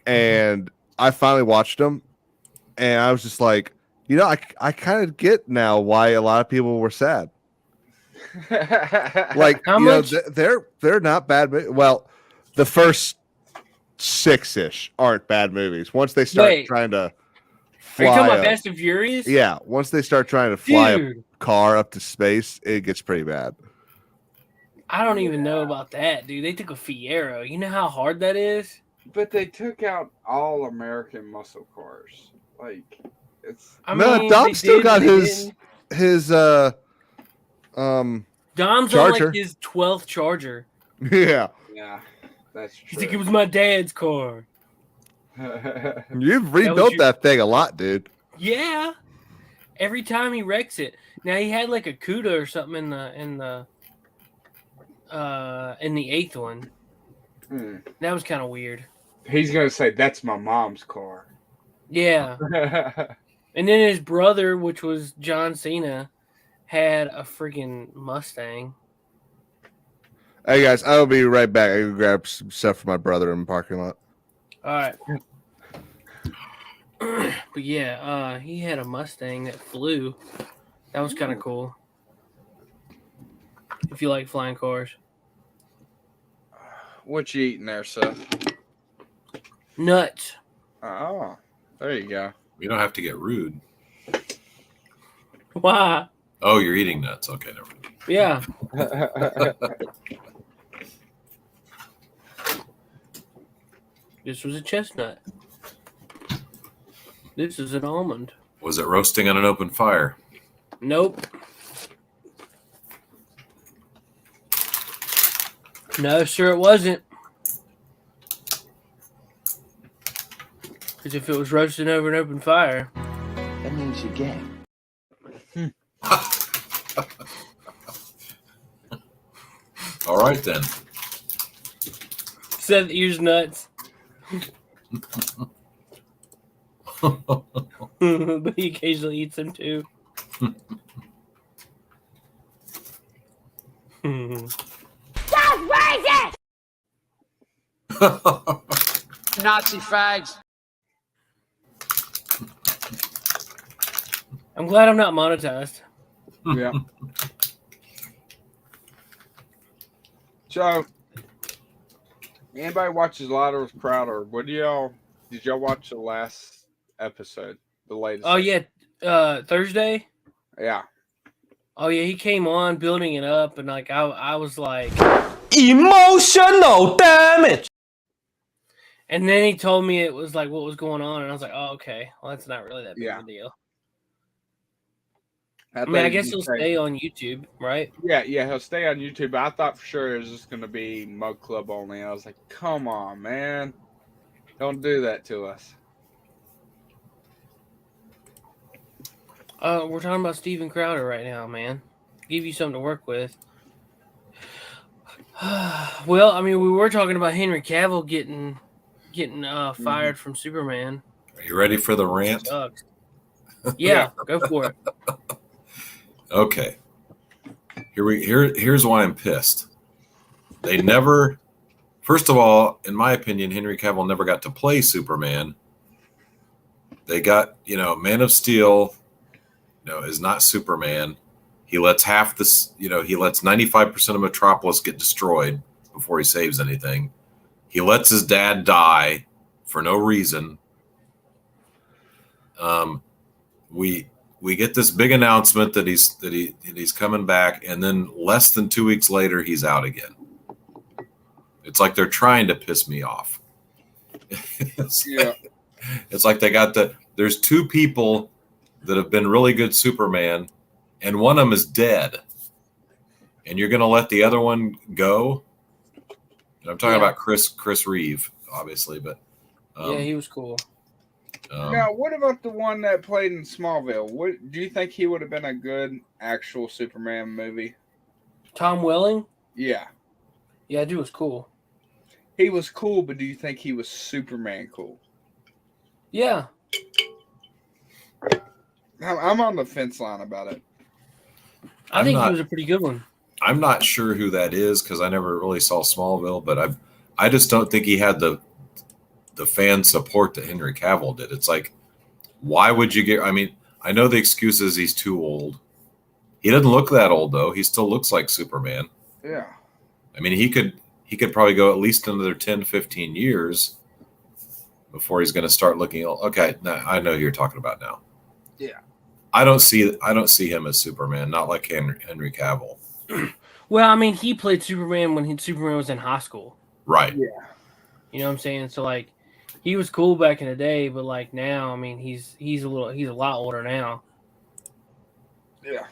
and I finally watched them, and I was just like, you know, I kind of get now why a lot of people were sad. Like, How you know, much? they're not bad. Well, the first 6-ish aren't bad movies. Once they start Wait. trying to Are you fly, talking about up- Fast and Furious? yeah, once they start trying to fly a Dude, car up to space, it gets pretty bad. I don't even know about that, dude. They took a Fiero. You know how hard that is? But they took out all American muscle cars. Like, it's I No, mean, Dom they still did, got but they his- didn't. Dom's on Charger. like his 12th Charger. Yeah. Yeah, that's true. He's like, it was my dad's car. You've rebuilt that thing a lot, dude. Yeah. Every time he wrecks it. Now he had like a CUDA or something in the 8th one. That was kind of weird. He's gonna say that's my mom's car. Yeah. And then his brother, which was John Cena, had a freaking Mustang. Hey guys, I'll be right back. I go grab some stuff for my brother in the parking lot. All right. But yeah, he had a Mustang that flew. That was kind of cool. If you like flying cars. What you eating there, Seth? Nuts. Oh, there you go. We don't have to get rude. Why? Oh, you're eating nuts. Okay, never mind. Yeah. This was a chestnut. This is an almond. Was it roasting on an open fire? Nope. No, sir, it wasn't. Because if it was roasting over an open fire, That means you're gay. All right, then. Seth ears nuts. But he occasionally eats them too. Nazi fags. I'm glad I'm not monetized. Yeah. So, anybody watches Lotto's Crowder? Did y'all watch the last episode? The latest? Oh yeah, Thursday. Yeah. Oh yeah, he came on building it up, and like I was like emotional damage. And then he told me it was like what was going on, and I was like, oh okay, well that's not really that big of a deal. I guess he'll stay on YouTube, right? Yeah, he'll stay on YouTube. But I thought for sure it was just going to be Mug Club only. I was like, come on, man. Don't do that to us. We're talking about Steven Crowder right now, man. Give you something to work with. Well, I mean, we were talking about Henry Cavill getting fired from Superman. Are you ready for the rant? Sucks. Yeah, go for it. Okay. Here's why I'm pissed. They never, first of all, in my opinion, Henry Cavill never got to play Superman. They got, Man of Steel, is not Superman. He lets half this, he lets 95% of Metropolis get destroyed before he saves anything. He lets his dad die for no reason. We get this big announcement that he's coming back, and then less than 2 weeks later, he's out again. It's like they're trying to piss me off. It's like they got there's two people that have been really good Superman, and one of them is dead. And you're going to let the other one go? And I'm talking about Chris Reeve, obviously, but yeah, he was cool. Now, what about the one that played in Smallville? What do you think he would have been a good actual Superman movie? Tom Welling? Yeah. Yeah, dude was cool. He was cool, but do you think he was Superman cool? Yeah. I'm on the fence line about it. I think he was a pretty good one. I'm not sure who that is because I never really saw Smallville, but I just don't think he had the fan support that Henry Cavill did. It's like, why would you get? I mean, I know the excuse is he's too old. He doesn't look that old though. He still looks like Superman. Yeah. I mean, he could probably go at least another 10, 15 years before he's going to start looking old. Okay, now, I know who you're talking about now. Yeah. I don't see him as Superman, not like Henry Cavill. Well, I mean, he played Superman when Superman was in high school. Right. Yeah. You know what I'm saying? So like, he was cool back in the day, but like now, I mean, he's a lot older now. Yeah.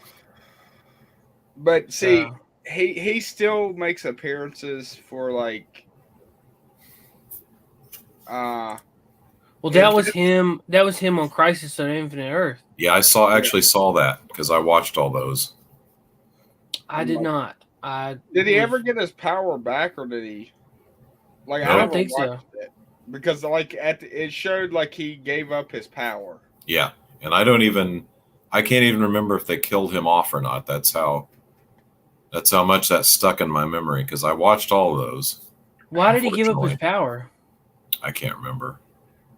But see, So- he still makes appearances for like Well, that was him. That was him on Crisis on Infinite Earth. Yeah, I actually saw that because I watched all those. I did not. Did he ever get his power back, or did he? Like, No. I I don't never think so. watched it because, like, it showed like he gave up his power. Yeah, and I can't even remember if they killed him off or not. That's how much that stuck in my memory because I watched all of those. Why did he give up his Unfortunately. power? I can't remember.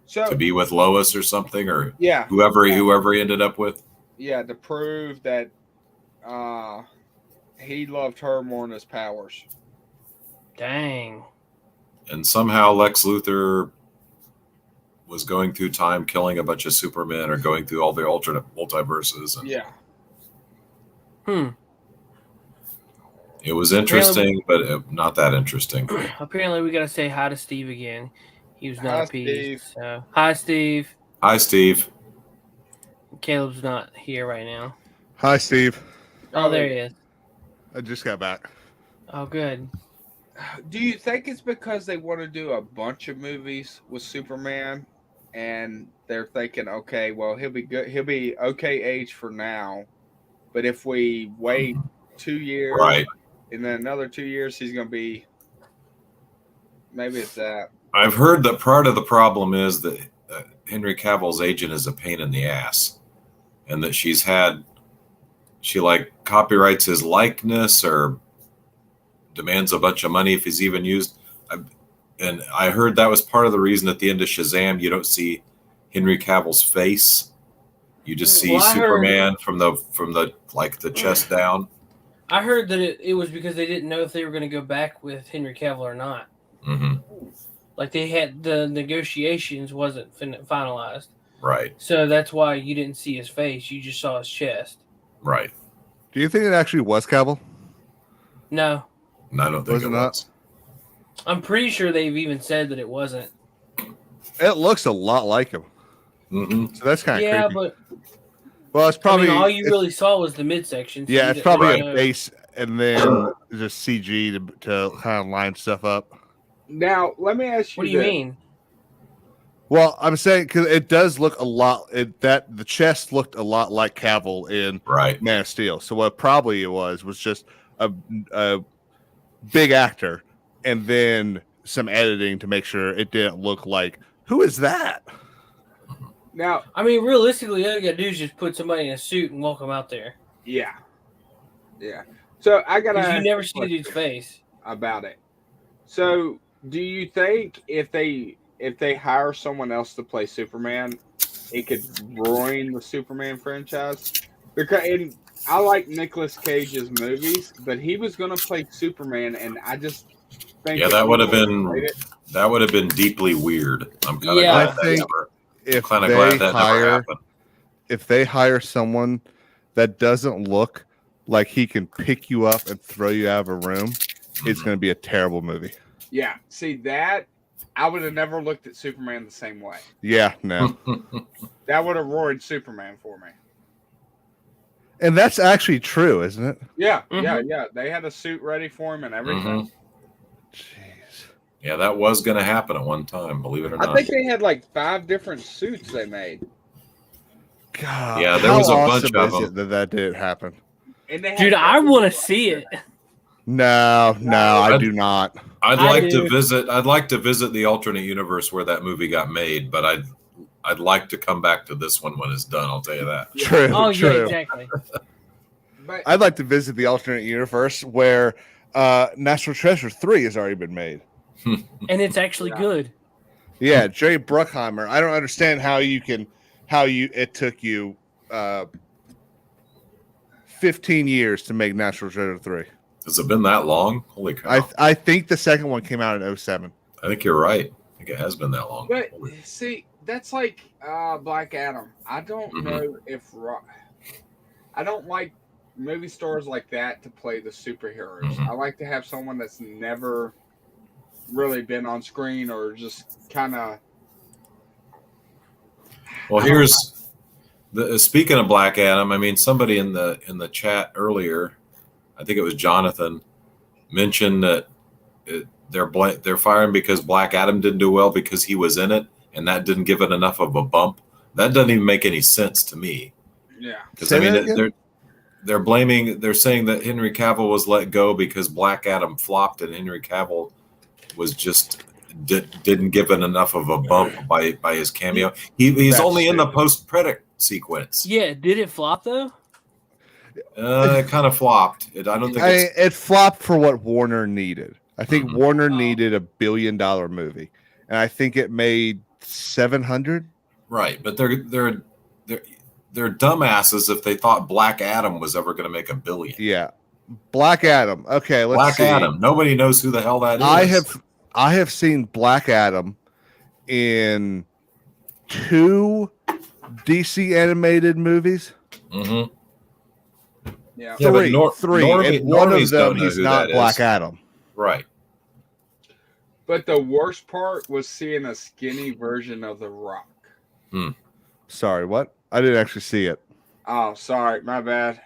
So To be with Lois or something, or yeah, whoever he ended up with. yeah, to prove that he loved her more than his powers. Dang. And somehow Lex Luthor was going through time, killing a bunch of Supermen, or going through all the alternate multiverses. And Yeah. it was interesting, but not that interesting. Apparently, we got to say hi to Steve again. He was not Hi, appeased. Steve. So, hi, Steve. Hi, Steve. Caleb's not here right now. Hi, Steve. Oh, there he is. I just got back. Oh, good. Do you think it's because they want to do a bunch of movies with Superman, and they're thinking, okay, well, he'll be good. He'll be okay age for now, but if we wait 2 years, Right. and then another 2 years, he's going to be. Maybe it's that. I've heard that part of the problem is that Henry Cavill's agent is a pain in the ass, and that she like copyrights his likeness or demands a bunch of money if he's even used. And I heard that was part of the reason at the end of Shazam you don't see Henry Cavill's face. You just see Superman from the like the chest down. I heard that it was because they didn't know if they were going to go back with Henry Cavill or not. Mm-hmm. Like they had the negotiations wasn't finalized. Right. So that's why you didn't see his face. You just saw his chest. Right. Do you think it actually was Cavill? No. No, I don't think Was it it not? was. I'm pretty sure they've even said that it wasn't. It looks a lot like him. Mm-hmm. So that's kind of Yeah, creepy. but Well, it's probably all you really saw was the midsection. So yeah, you it's didn't probably really a know. base and then just CG to kind of line stuff up. Now, let me ask you. What do you mean? Well, I'm saying because it does look a lot. That the chest looked a lot like Cavill in Right. Man of Steel. So what probably it was just a big actor and then some editing to make sure it didn't look like who is that? Now, I mean, realistically, all you got to do is just put somebody in a suit and walk them out there. yeah. So I got to. Because you never see the dude's face. About it. So, do you think if they hire someone else to play Superman, it could ruin the Superman franchise? Because I like Nicolas Cage's movies, but he was going to play Superman, and I just think that would have been deeply weird. I'm kind of Yeah. glad I that think never. If Kind of they glad that never hire happened. if they hire someone that doesn't look like he can pick you up and throw you out of a room, it's going to be a terrible movie. Yeah. See that. I would have never looked at Superman the same way. Yeah, no. That would have ruined Superman for me. And that's actually true, isn't it? Yeah, Mhm. yeah. They had a suit ready for him and everything. Mhm. Jeez. Yeah, that was going to happen at one time. Believe it or I not. think they had like 5 different suits they made. God, Yeah, there how was a bunch awesome of is them. it that didn't happen? And they had Dude, I want to see it. No, I I'd- do not. I'd I like do. to visit. I'd like to visit the alternate universe where that movie got made, but I'd like to come back to this one when it's done. I'll tell you that. True, Oh, true. yeah, exactly. But I'd like to visit the alternate universe where National Treasure 3 has already been made. And it's actually good. Yeah, Jerry Bruckheimer. I don't understand it took you 15 years to make National Treasure 3. Has it been that long? Holy cow! I think the second one came out in 07. I think you're right. I think it has been that long. But see, that's like Black Adam. I don't Mhm. know if I don't like movie stars like that to play the superheroes. Mhm. I like to have someone that's never really been on screen or just kind of. Well, here's Speaking of Black Adam, I mean, somebody in the chat earlier, I think it was Jonathan, mentioned that they're firing because Black Adam didn't do well because he was in it, and that didn't give it enough of a bump. That doesn't even make any sense to me. Yeah, because I mean, they're saying that Henry Cavill was let go because Black Adam flopped, and Henry Cavill was just didn't give it enough of a bump by his cameo. He's only in the post-credit sequence. Yeah, did it flop though? It kind of flopped. I don't think it flopped for what Warner needed. I think Warner needed $1 billion movie, and I think it made 700. Right, but they're dumbasses if they thought Black Adam was ever going to make $1 billion. Yeah, Black Adam. Okay, let's see. Black Adam. Nobody knows who the hell that is. I have seen Black Adam in 2 DC animated movies. Mm-hmm. Yeah, three. And one of them, he's not Black Adam. Right. But the worst part was seeing a skinny version of The Rock. Sorry, what? I didn't actually see it. Oh, sorry, my bad.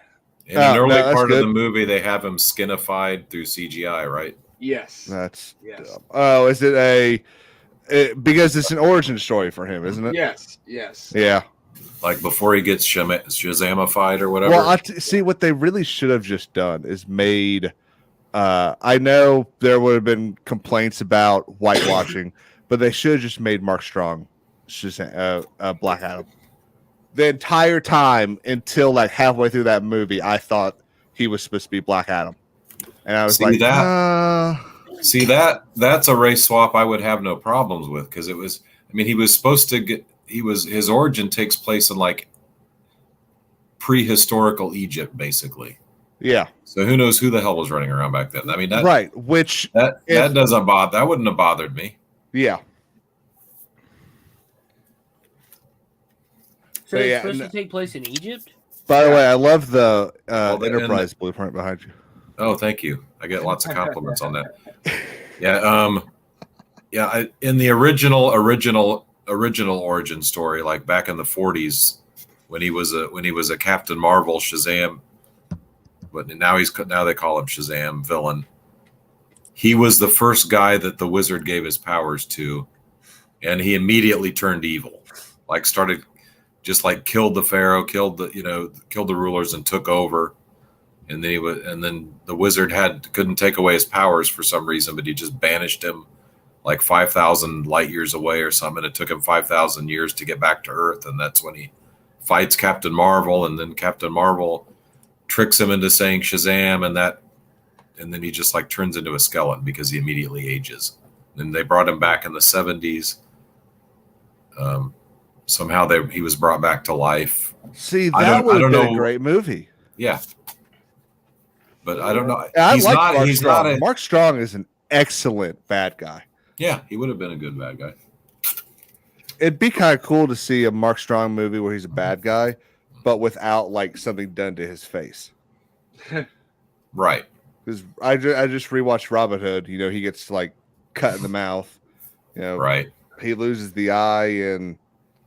In an early part of the movie, they have him skinified through CGI, right? Yes. That's dumb. Oh, is it because it's an origin story for him, isn't it? Yes. Yeah. Like before he gets Shazamified or whatever. Well, see what they really should have just done is made. I know there would have been complaints about whitewashing, but they should have just made Mark Strong Black Adam. The entire time until like halfway through that movie, I thought he was supposed to be Black Adam, and I was that's a race swap I would have no problems with because it was. I mean, he was supposed to get. His origin takes place in like prehistorical Egypt, basically. Yeah. So who knows who the hell was running around back then? I mean, that doesn't bother. That wouldn't have bothered me. Yeah. So it's supposed to take place in Egypt? By the way, I love the Enterprise blueprint behind you. Oh, thank you. I get lots of compliments on that. Yeah. In the original origin story, like back in the 40s, when he was a Captain Marvel Shazam, but now they call him Shazam villain. He was the first guy that the wizard gave his powers to, and he immediately turned evil. Like started just like killed the pharaoh, killed the rulers and took over. And then the wizard couldn't take away his powers for some reason, but he just banished him like 5,000 light years away or something. It took him 5,000 years to get back to Earth, and that's when he fights Captain Marvel, and then Captain Marvel tricks him into saying Shazam, and then he just like turns into a skeleton because he immediately ages. And they brought him back in the 70s. Somehow he was brought back to life. See, that would have been a great movie. Yeah. But I don't know. He's not. Mark Strong is an excellent bad guy. Yeah, he would have been a good bad guy. It'd be kind of cool to see a Mark Strong movie where he's a bad guy, but without like something done to his face. Right. Because I just rewatched Robin Hood. You know, he gets like cut in the mouth. You know, right. He loses the eye and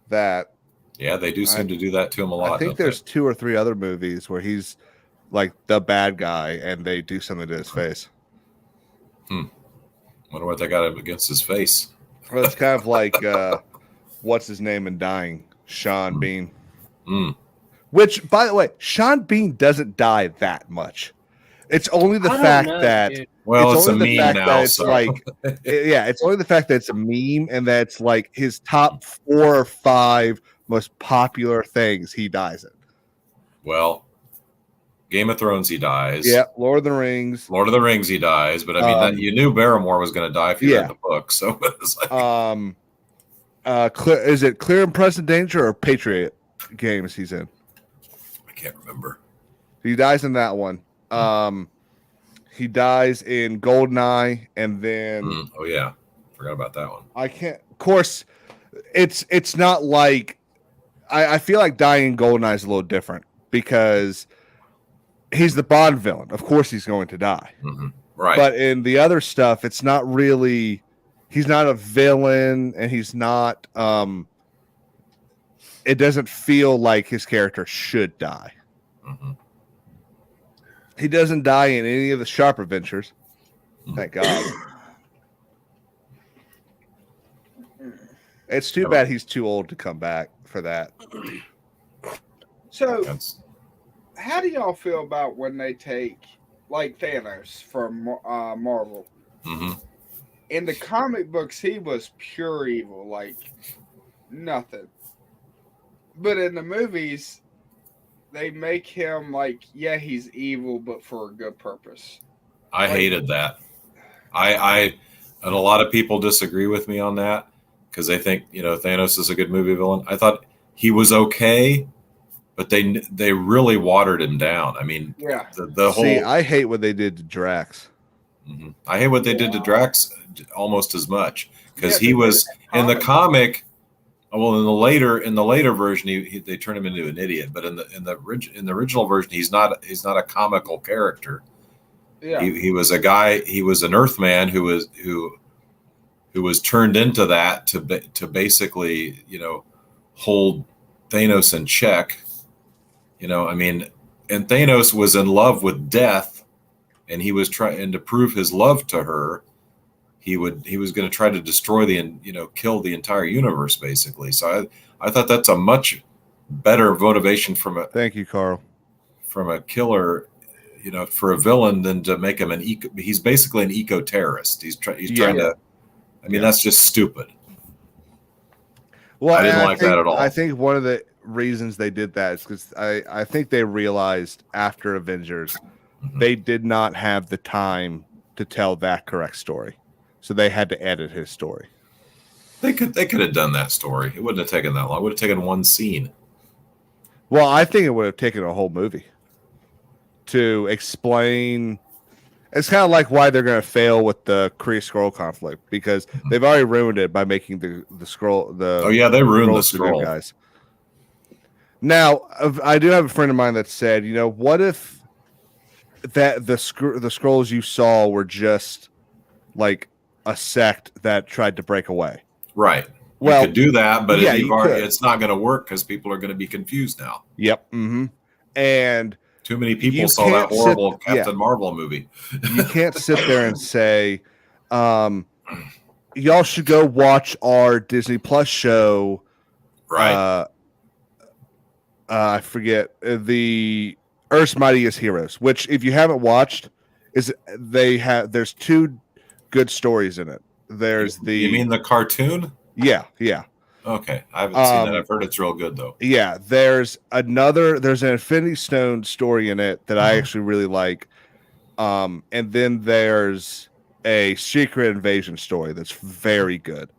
that. Yeah, they do seem to do that to him a lot. I think there's 2 or 3 other movies where he's like the bad guy and they do something to his face. Wonder what they got against his face. Well, it's kind of like what's his name in Dying? Sean Bean. Which, by the way, Sean Bean doesn't die that much. It's only the fact that dude. Well, it's a meme now. It's like, it's only the fact that it's a meme and that's like his top 4 or 5 most popular things he dies in. Well, Game of Thrones, he dies. Yeah, Lord of the Rings, he dies. But I mean, you knew Barrymore was going to die if you read the book. So it's like, is it Clear and Present Danger or Patriot Games he's in? I can't remember. He dies in that one. He dies in Goldeneye, and then oh yeah, forgot about that one. I can't. Of course, it's not like I feel like dying in Goldeneye is a little different because he's the Bond villain. Of course, he's going to die. Right. But in the other stuff, it's not really. He's not a villain, and he's not. it doesn't feel like his character should die. Mm-hmm. He doesn't die in any of the Sharp adventures. Thank God. It's too bad he's too old to come back for that. So, how do y'all feel about when they take, like, Thanos from Marvel? Mm-hmm. In the comic books, he was pure evil, like nothing. But in the movies, they make him like, yeah, he's evil, but for a good purpose. I hated that. I and a lot of people disagree with me on that because they think, you know, Thanos is a good movie villain. I thought he was okay, but they really watered him down. I mean, yeah, the whole. See, I hate what they did to Drax. Mm-hmm. I hate what they did to Drax almost as much because he was in the comic. Well, in the later version, they turn him into an idiot. But in the original version, he's not a comical character. Yeah, he was a guy. He was an Earthman who was turned into that to basically, you know, hold Thanos in check. You know, I mean, and Thanos was in love with death, and he was trying to prove his love to her. He was going to try to destroy kill the entire universe, basically. So I thought that's a much better motivation Thank you, Carl. From a killer, you know, for a villain than to make him he's basically an eco-terrorist. He's trying to, I mean, that's just stupid. Well, I didn't like that at all. I think one of the reasons they did that is because I think they realized after Avengers, they did not have the time to tell that correct story. So they had to edit his story. They could have done that story. It wouldn't have taken that long. It would have taken one scene. Well, I think it would have taken a whole movie to explain. It's kind of like why they're going to fail with the Kree-Skrull conflict because they've already ruined it by making the Skrull. They ruined the Skrull guys. Now, I do have a friend of mine that said, you know, what if that the Skrulls you saw were just like a sect that tried to break away? Right. Well, you could do that, but yeah, it's not going to work because people are going to be confused now. Yep. Mm-hmm. And too many people saw that horrible Captain Marvel movie. You can't sit there and say, y'all should go watch our Disney Plus show. Right. I forget the Earth's Mightiest Heroes, which if you haven't watched, there's two good stories in it. There's you mean the cartoon? Yeah. Okay, I haven't seen that. I've heard it's real good though. Yeah, there's an Infinity Stone story in it that I actually really like. And then there's a Secret Invasion story that's very good.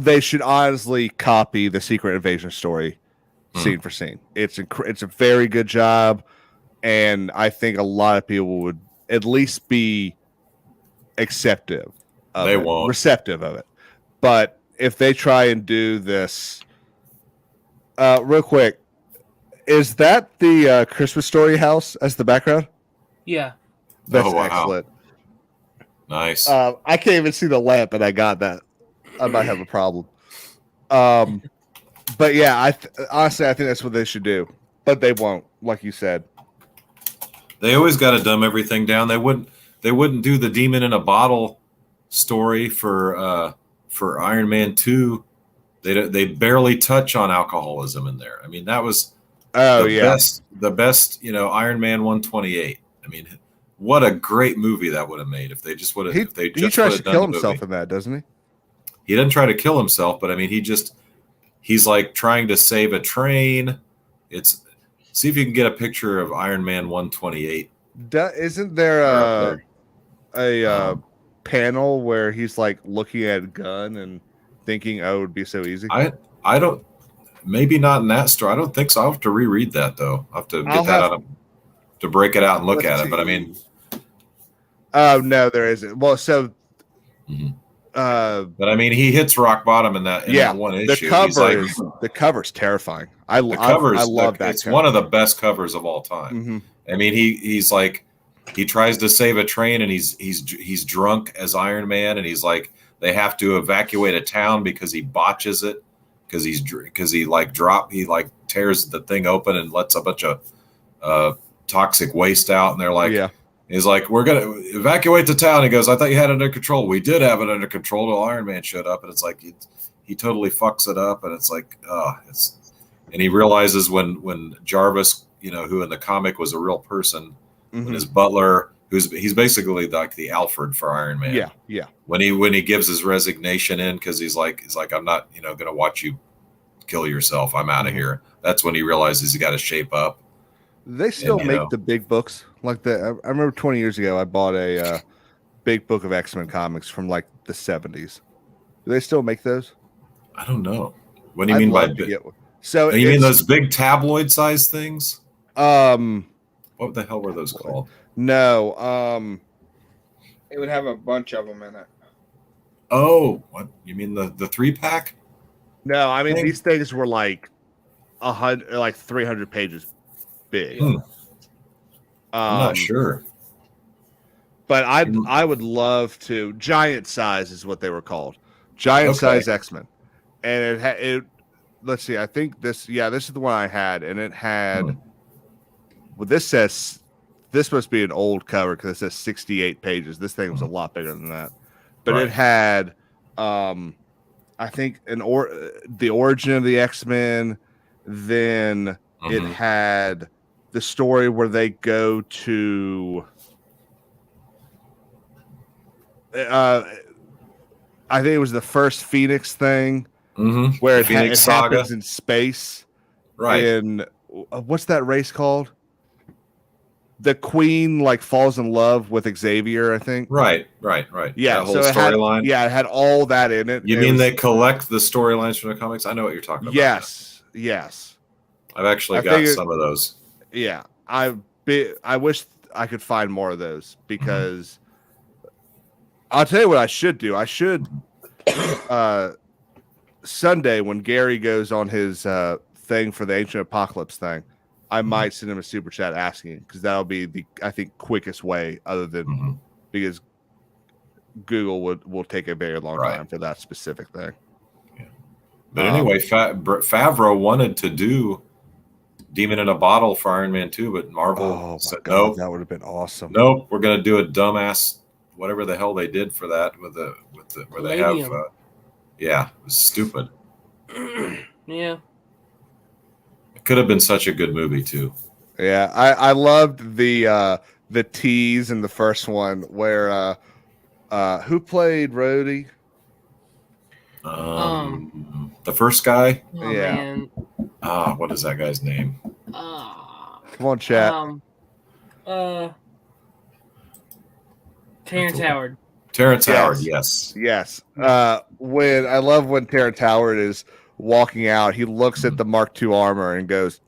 They should honestly copy the Secret Invasion story scene for scene. It's a very good job, and I think a lot of people would at least be receptive of it. But if they try and do this, real quick, is that the Christmas Story house as the background? Yeah, that's excellent. Nice. I can't even see the lamp, and I got that. I might have a problem. But yeah, honestly, I think that's what they should do. But they won't, like you said. They always got to dumb everything down. They wouldn't do the demon in a bottle story for Iron Man 2. They barely touch on alcoholism in there. I mean, that was the best, you know, Iron Man 128. I mean, what a great movie that would have made if they just would have. He tries to kill himself in that, doesn't he? He doesn't try to kill himself, but I mean, he's like trying to save a train. See if you can get a picture of Iron Man 128. Isn't there a panel where he's like looking at a gun and thinking, "Oh, it would be so easy"? I don't. Maybe not in that story. I don't think so. I'll have to reread that though. I'll have to get to break it out and look at it. But I mean, oh no, there isn't. Well, so. Mm-hmm. But I mean, he hits rock bottom in that one issue. The cover's terrifying. I love that. It's one of the best covers of all time. Mm-hmm. I mean, he's like, he tries to save a train and he's drunk as Iron Man, and he's like, they have to evacuate a town because he botches it because he tears the thing open and lets a bunch of toxic waste out, and they're like, he's like, we're gonna evacuate the town. He goes, I thought you had it under control. We did have it under control till Iron Man showed up, and it's like he totally fucks it up, and it's like, and he realizes when Jarvis, who in the comic was a real person, when his butler, he's basically like the Alfred for Iron Man. Yeah. When he gives his resignation in because he's like, I'm not gonna watch you kill yourself. I'm out of here. That's when he realizes he's got to shape up. They still make the big books like that. I remember 20 years ago I bought a big book of X-Men comics from like the 70s. Do they still make those? I don't know. What do you mean by big? So you mean those big tabloid size things? What the hell were those called? No. It would have a bunch of them in it. Oh, what you mean the 3-pack? No, I mean these things were like 300 pages big. I'm not sure, but I would love to. Giant size is what they were called. Giant size X-Men, and it. Let's see. I think this is the one I had, and it had. Well, this must be an old cover because it says 68 pages. This thing was a lot bigger than that, but it had, I think the origin of the X-Men. Then it had the story where they go to. I think it was the first Phoenix thing, where it happens in space, right? And what's that race called? The Queen falls in love with Xavier, I think. Right. Yeah, that whole storyline. It had all that in it. You mean they collect the storylines from the comics? I know what you're talking about. Yes. I've actually got some of those. Yeah, I wish I could find more of those because I'll tell you what I should do. I should Sunday when Gary goes on his thing for the Ancient Apocalypse thing, I might send him a super chat asking because that'll be the quickest way other than because Google will take a very long time for that specific thing. Yeah. But anyway, Favreau wanted to do Demon in a Bottle for Iron Man 2, but Marvel said no. That would have been awesome. Nope, we're gonna do a dumbass whatever the hell they did for that with the where they have it was stupid. Yeah. It could have been such a good movie too. Yeah, I loved the tease in the first one where who played Rhodey? The first guy? Man. What is that guy's name? Come on, chat. Terrence Howard. Terrence Howard, yes. When Terrence Howard is walking out, he looks at the Mark II armor and goes,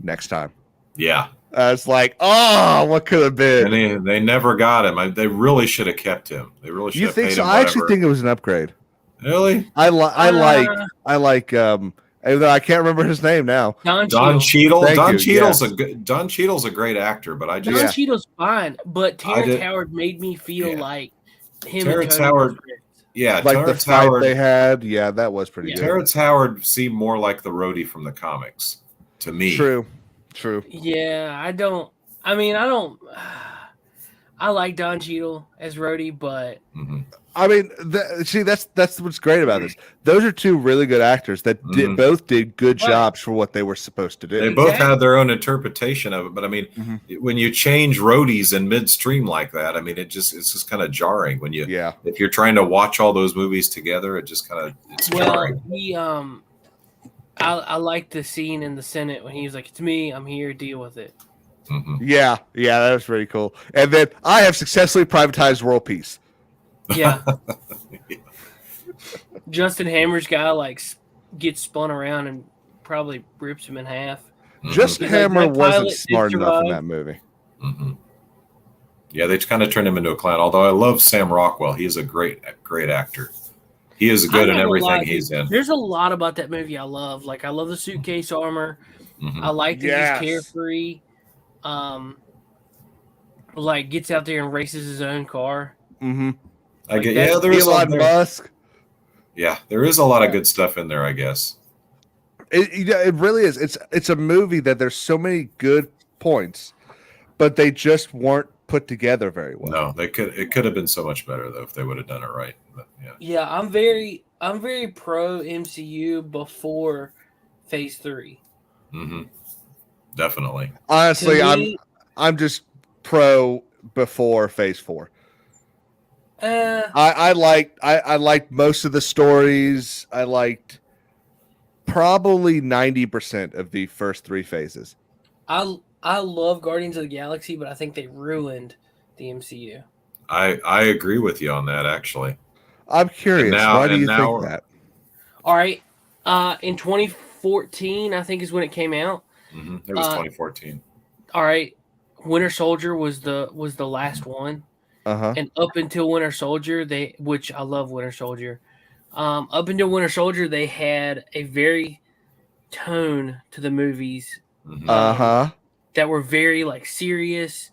"Next time." Yeah. It's like, what could have been? And they never got him. They really should have kept him. They really should have paid him. I actually think it was an upgrade. Really? I like even though I can't remember his name now. Don Cheadle. Don Cheadle's a great actor, but I just Don Cheadle's fine, but Terrence Howard made me feel like him. Terrence Howard. Yeah, like Terrence the fight Howard they had. Yeah, that was pretty good. Terrence Howard seemed more like the Rhodey from the comics to me. True. Yeah, I like Don Cheadle as Rhodey, but I mean, that's what's great about this. Those are two really good actors that both did good jobs for what they were supposed to do. They both had their own interpretation of it, but I mean, when you change Rhodeys in midstream like that, I mean, it's just kind of jarring when if you're trying to watch all those movies together, it's jarring. I like the scene in the Senate when he was like, "It's me, I'm here, deal with it." Yeah, that was pretty cool. And then I have successfully privatized world peace. Yeah. Justin Hammer's guy gets spun around and probably rips him in half. Justin Hammer wasn't smart enough in that movie. Yeah, they kind of turned him into a clown. Although I love Sam Rockwell, he is a great actor. He is good in everything he's in. There's a lot about that movie I love. Like I love the suitcase armor. I like that he's carefree. Gets out there and races his own car. I get there is Elon Musk. Yeah, there is a lot of good stuff in there, I guess. It really is. It's a movie that there's so many good points, but they just weren't put together very well. No, it could have been so much better though if they would have done it right. But, yeah. Yeah, I'm very pro MCU before Phase 3. Mm-hmm. Definitely. Honestly, I'm just pro before Phase 4. I liked most of the stories. I liked probably 90% of the first 3 phases. I love Guardians of the Galaxy, but I think they ruined the MCU. I agree with you on that, actually. I'm curious. Why do you think that? All right. In 2014, I think is when it came out. Mm-hmm. It was 2014. All right. Winter Soldier was the last one. Uh-huh. And up until Winter Soldier, which I love Winter Soldier. Up until Winter Soldier, they had a very tone to the movies. Mm-hmm. That were very serious,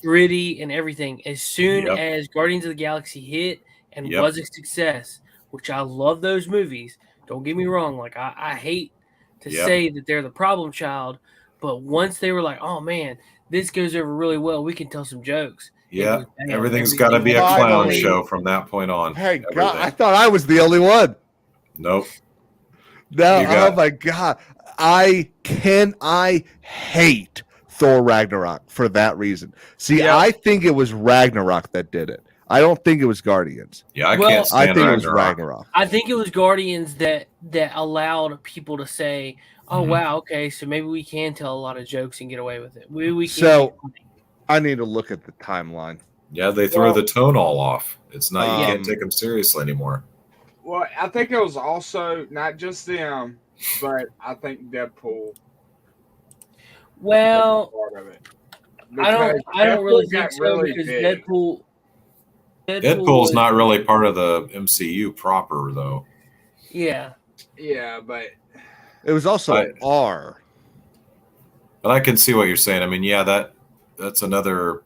gritty, and everything. As soon as Guardians of the Galaxy hit and was a success, which I love those movies. Don't get me wrong. I hate to say that they're the problem child, but once they were like, oh man, this goes over really well, we can tell some jokes. Yeah, everything's got to be a clown show from that point on. Hey, God, I thought I was the only one. Nope. No, oh my God. I hate Thor Ragnarok for that reason. See, I think it was Ragnarok that did it. I don't think it was Guardians. Yeah, I can't stand I think it was Ragnarok. I think it was Guardians that allowed people to say, oh, wow, okay, so maybe we can tell a lot of jokes and get away with it. We can. So I need to look at the timeline. Yeah, they throw the tone all off. It's not, you can't take them seriously anymore. Well, I think it was also not just them, but I think Deadpool. Well, part of it. I don't really think so because big. Deadpool's not really part of the MCU proper, though. Yeah. Yeah, but it was also R. But I can see what you're saying. I mean, yeah, that's another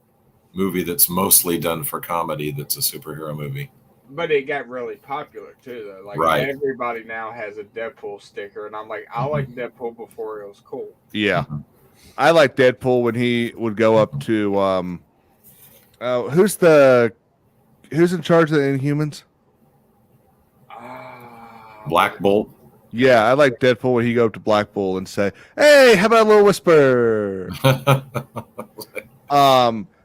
movie that's mostly done for comedy. That's a superhero movie. But it got really popular too, though. Everybody now has a Deadpool sticker, and I'm like, I like Deadpool before it was cool. Yeah, I like Deadpool when he would go up to who's in charge of the Inhumans? Black Bolt. Yeah, I like Deadpool when he go up to Black Bull and say, "Hey, how about a little whisper?"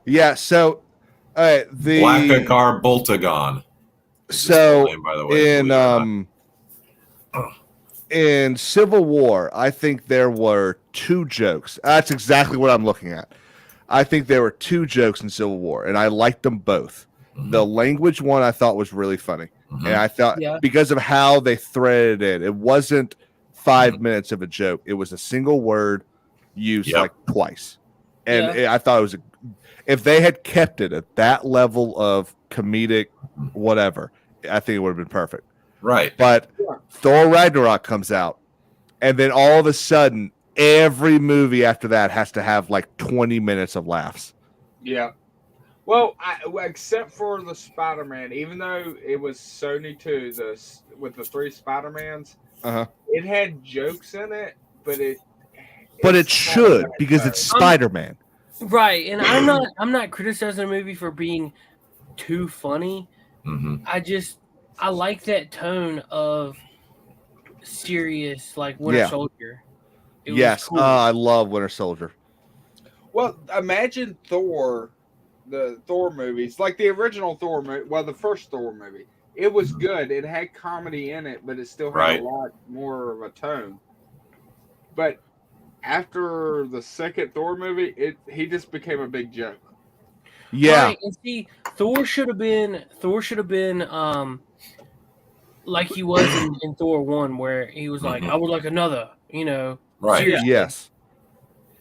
Yeah. So, the Blackagar Boltagon. So in Civil War, I think there were 2 jokes. That's exactly what I'm looking at. I think there were 2 jokes in Civil War, and I liked them both. Mm-hmm. The language one I thought was really funny, and I thought because of how they threaded it wasn't 5 minutes of a joke. It was a single word used twice, and I thought it was if they had kept it at that level of comedic whatever, I think it would have been perfect. Right. But Thor Ragnarok comes out, and then all of a sudden, every movie after that has to have 20 minutes of laughs. Yeah. Well, except for the Spider-Man, even though it was Sony too, with the 3 Spider-Mans, it had jokes in it, but it should because it's Spider-Man. Right, and I'm not criticizing a movie for being too funny. Mm-hmm. I like that tone of serious, like Winter Soldier. Yes, cool. I love Winter Soldier. Well, imagine Thor, the Thor movies, like the original Thor movie. Well, the first Thor movie, it was good. It had comedy in it, but it still had a lot more of a tone. But after the second Thor movie, he just became a big joke. Yeah, right. And see, Thor should have been like he was in Thor 1, where he was like, I would like another, right? Seriously. Yes,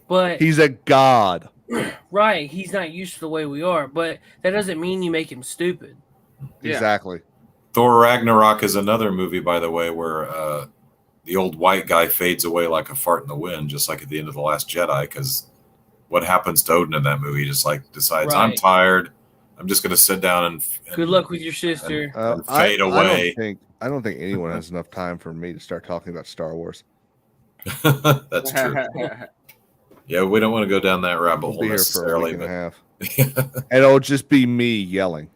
but he's a god. Right, he's not used to the way we are, but that doesn't mean you make him stupid. Exactly. Thor Ragnarok is another movie, by the way, where the old white guy fades away like a fart in the wind, just like at the end of The Last Jedi, because what happens to Odin in that movie? He just decides, I'm tired. I'm just gonna sit down and Good luck with your sister. and fade away. I don't think anyone has enough time for me to start talking about Star Wars. That's true. Yeah, we don't want to go down that rabbit We'll hole be here for a week necessarily. and a half. And it'll just be me yelling.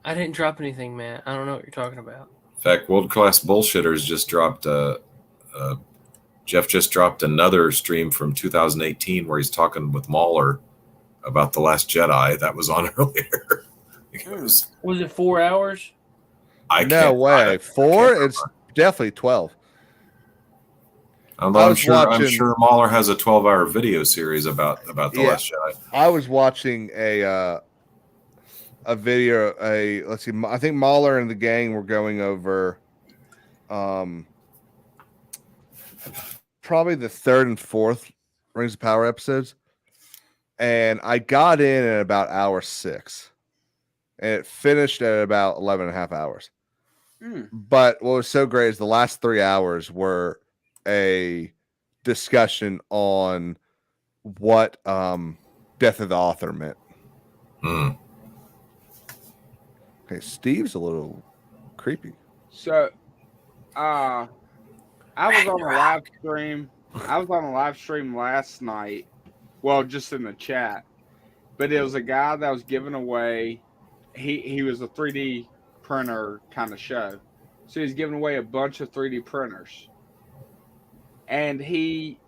I didn't drop anything, man. I don't know what you're talking about. In fact, World Class Bullshitters just dropped Jeff just dropped another stream from 2018 where he's talking with Mahler about The Last Jedi. That was on earlier. Was it 4 hours? No way. 4? It's definitely 12. I'm sure Mahler has a 12-hour video series about The Last Jedi. I was watching a video. Let's see. I think Mahler and the gang were going over probably the 3rd and 4th Rings of Power episodes, and I got in at about hour 6, and it finished at about 11 and a half hours. But what was so great is the last 3 hours were a discussion on what Death of the Author meant. Okay, Steve's a little creepy. So, I was on a live stream. I was on a live stream last night. Well, just in the chat. But it was a guy that was giving away. He was a 3D printer kind of show. So he's giving away a bunch of 3D printers. And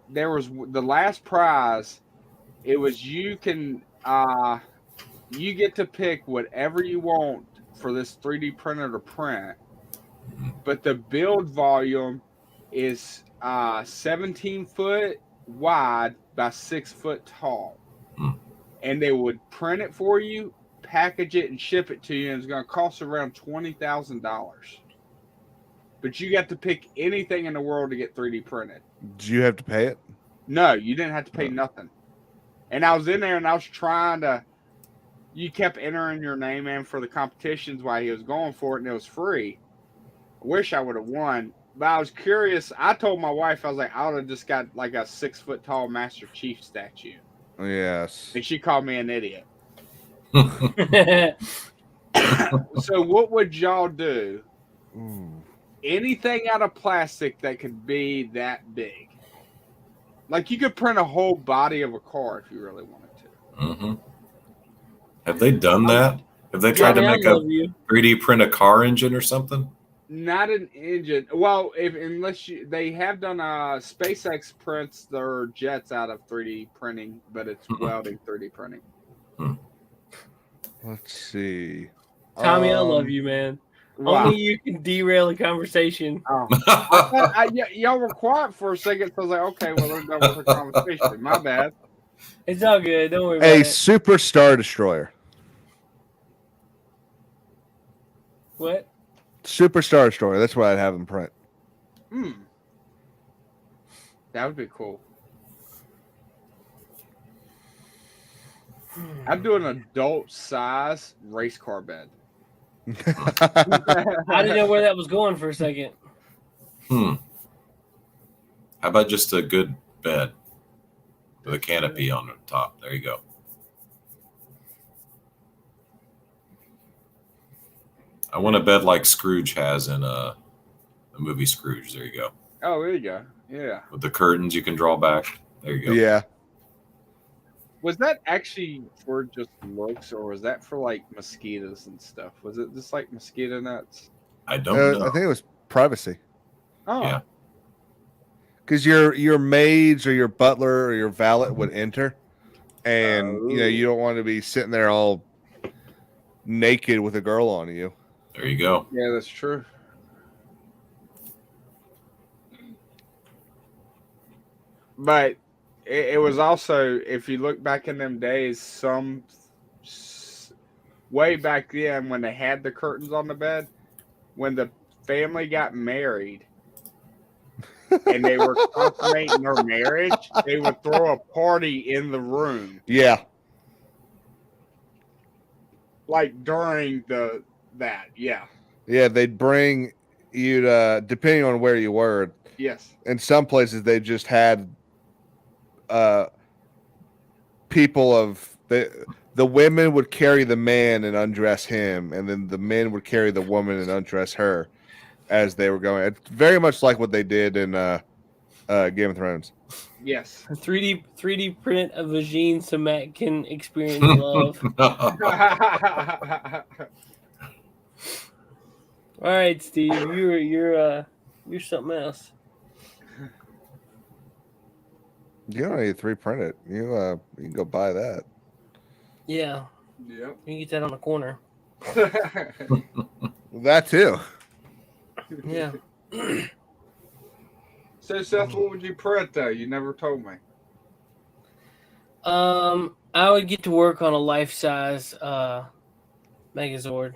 there was the last prize. It was you get to pick whatever you want for this 3D printer to print. But the build volume is 17 foot wide by 6 foot tall. And they would print it for you, package it, and ship it to you, and it's going to cost around $20,000. But you got to pick anything in the world to get 3D printed. Did you have to pay it? No, you didn't have to pay nothing. And I was in there, and I was trying to. You kept entering your name in for the competitions while he was going for it, and it was free. I wish I would have won, but I was curious. I told my wife, I was like, I would have just got like a 6 foot tall Master Chief statue. Yes. And she called me an idiot. So what would y'all do? Anything out of plastic that could be that big. Like you could print a whole body of a car if you really wanted to. Have they done that? Have they tried to make a 3D print a car engine or something? Not an engine. Well, they have done SpaceX prints their jets out of 3D printing, but it's welding 3D printing. Let's see. Tommy, I love you, man. Wow. Only you can derail a conversation. Y'all were quiet for a second, so I was like, okay, well, they're done with the conversation. My bad. It's all good. Don't worry about A it. Super Star Destroyer. What? Super Star Destroyer. That's what I'd have them print. That would be cool. I'd do an adult size race car bed. I didn't know where that was going for a second. How about just a good bed with a canopy on the top? There you go. I want a bed like Scrooge has in the movie Scrooge. There you go. Oh, there you go. Yeah. With the curtains you can draw back. There you go. Yeah. Was that actually for just looks, or was that for like mosquitoes and stuff? Was it just like mosquito nets? I don't know. I think it was privacy. Oh. Yeah. Because your maids or your butler or your valet would enter, and you don't want to be sitting there all naked with a girl on you. There you go. Yeah, that's true. But it was also, if you look back in them days, way back then when they had the curtains on the bed, when the family got married and they were consummating their marriage, they would throw a party in the room. Yeah. Like during that. Yeah. Yeah, they'd bring you to, depending on where you were. Yes. In some places, they just had people of the women would carry the man and undress him, and then the men would carry the woman and undress her as they were going. It's very much like what they did in Game of Thrones. Yes. 3D print a vagine so Matt can experience love. All right, Steve, you're something else. You don't need to 3D print it. You can go buy that. Yeah. Yep. You can get that on the corner. That too. Yeah. So Seth, what would you print though? You never told me. I would get to work on a life-size Megazord.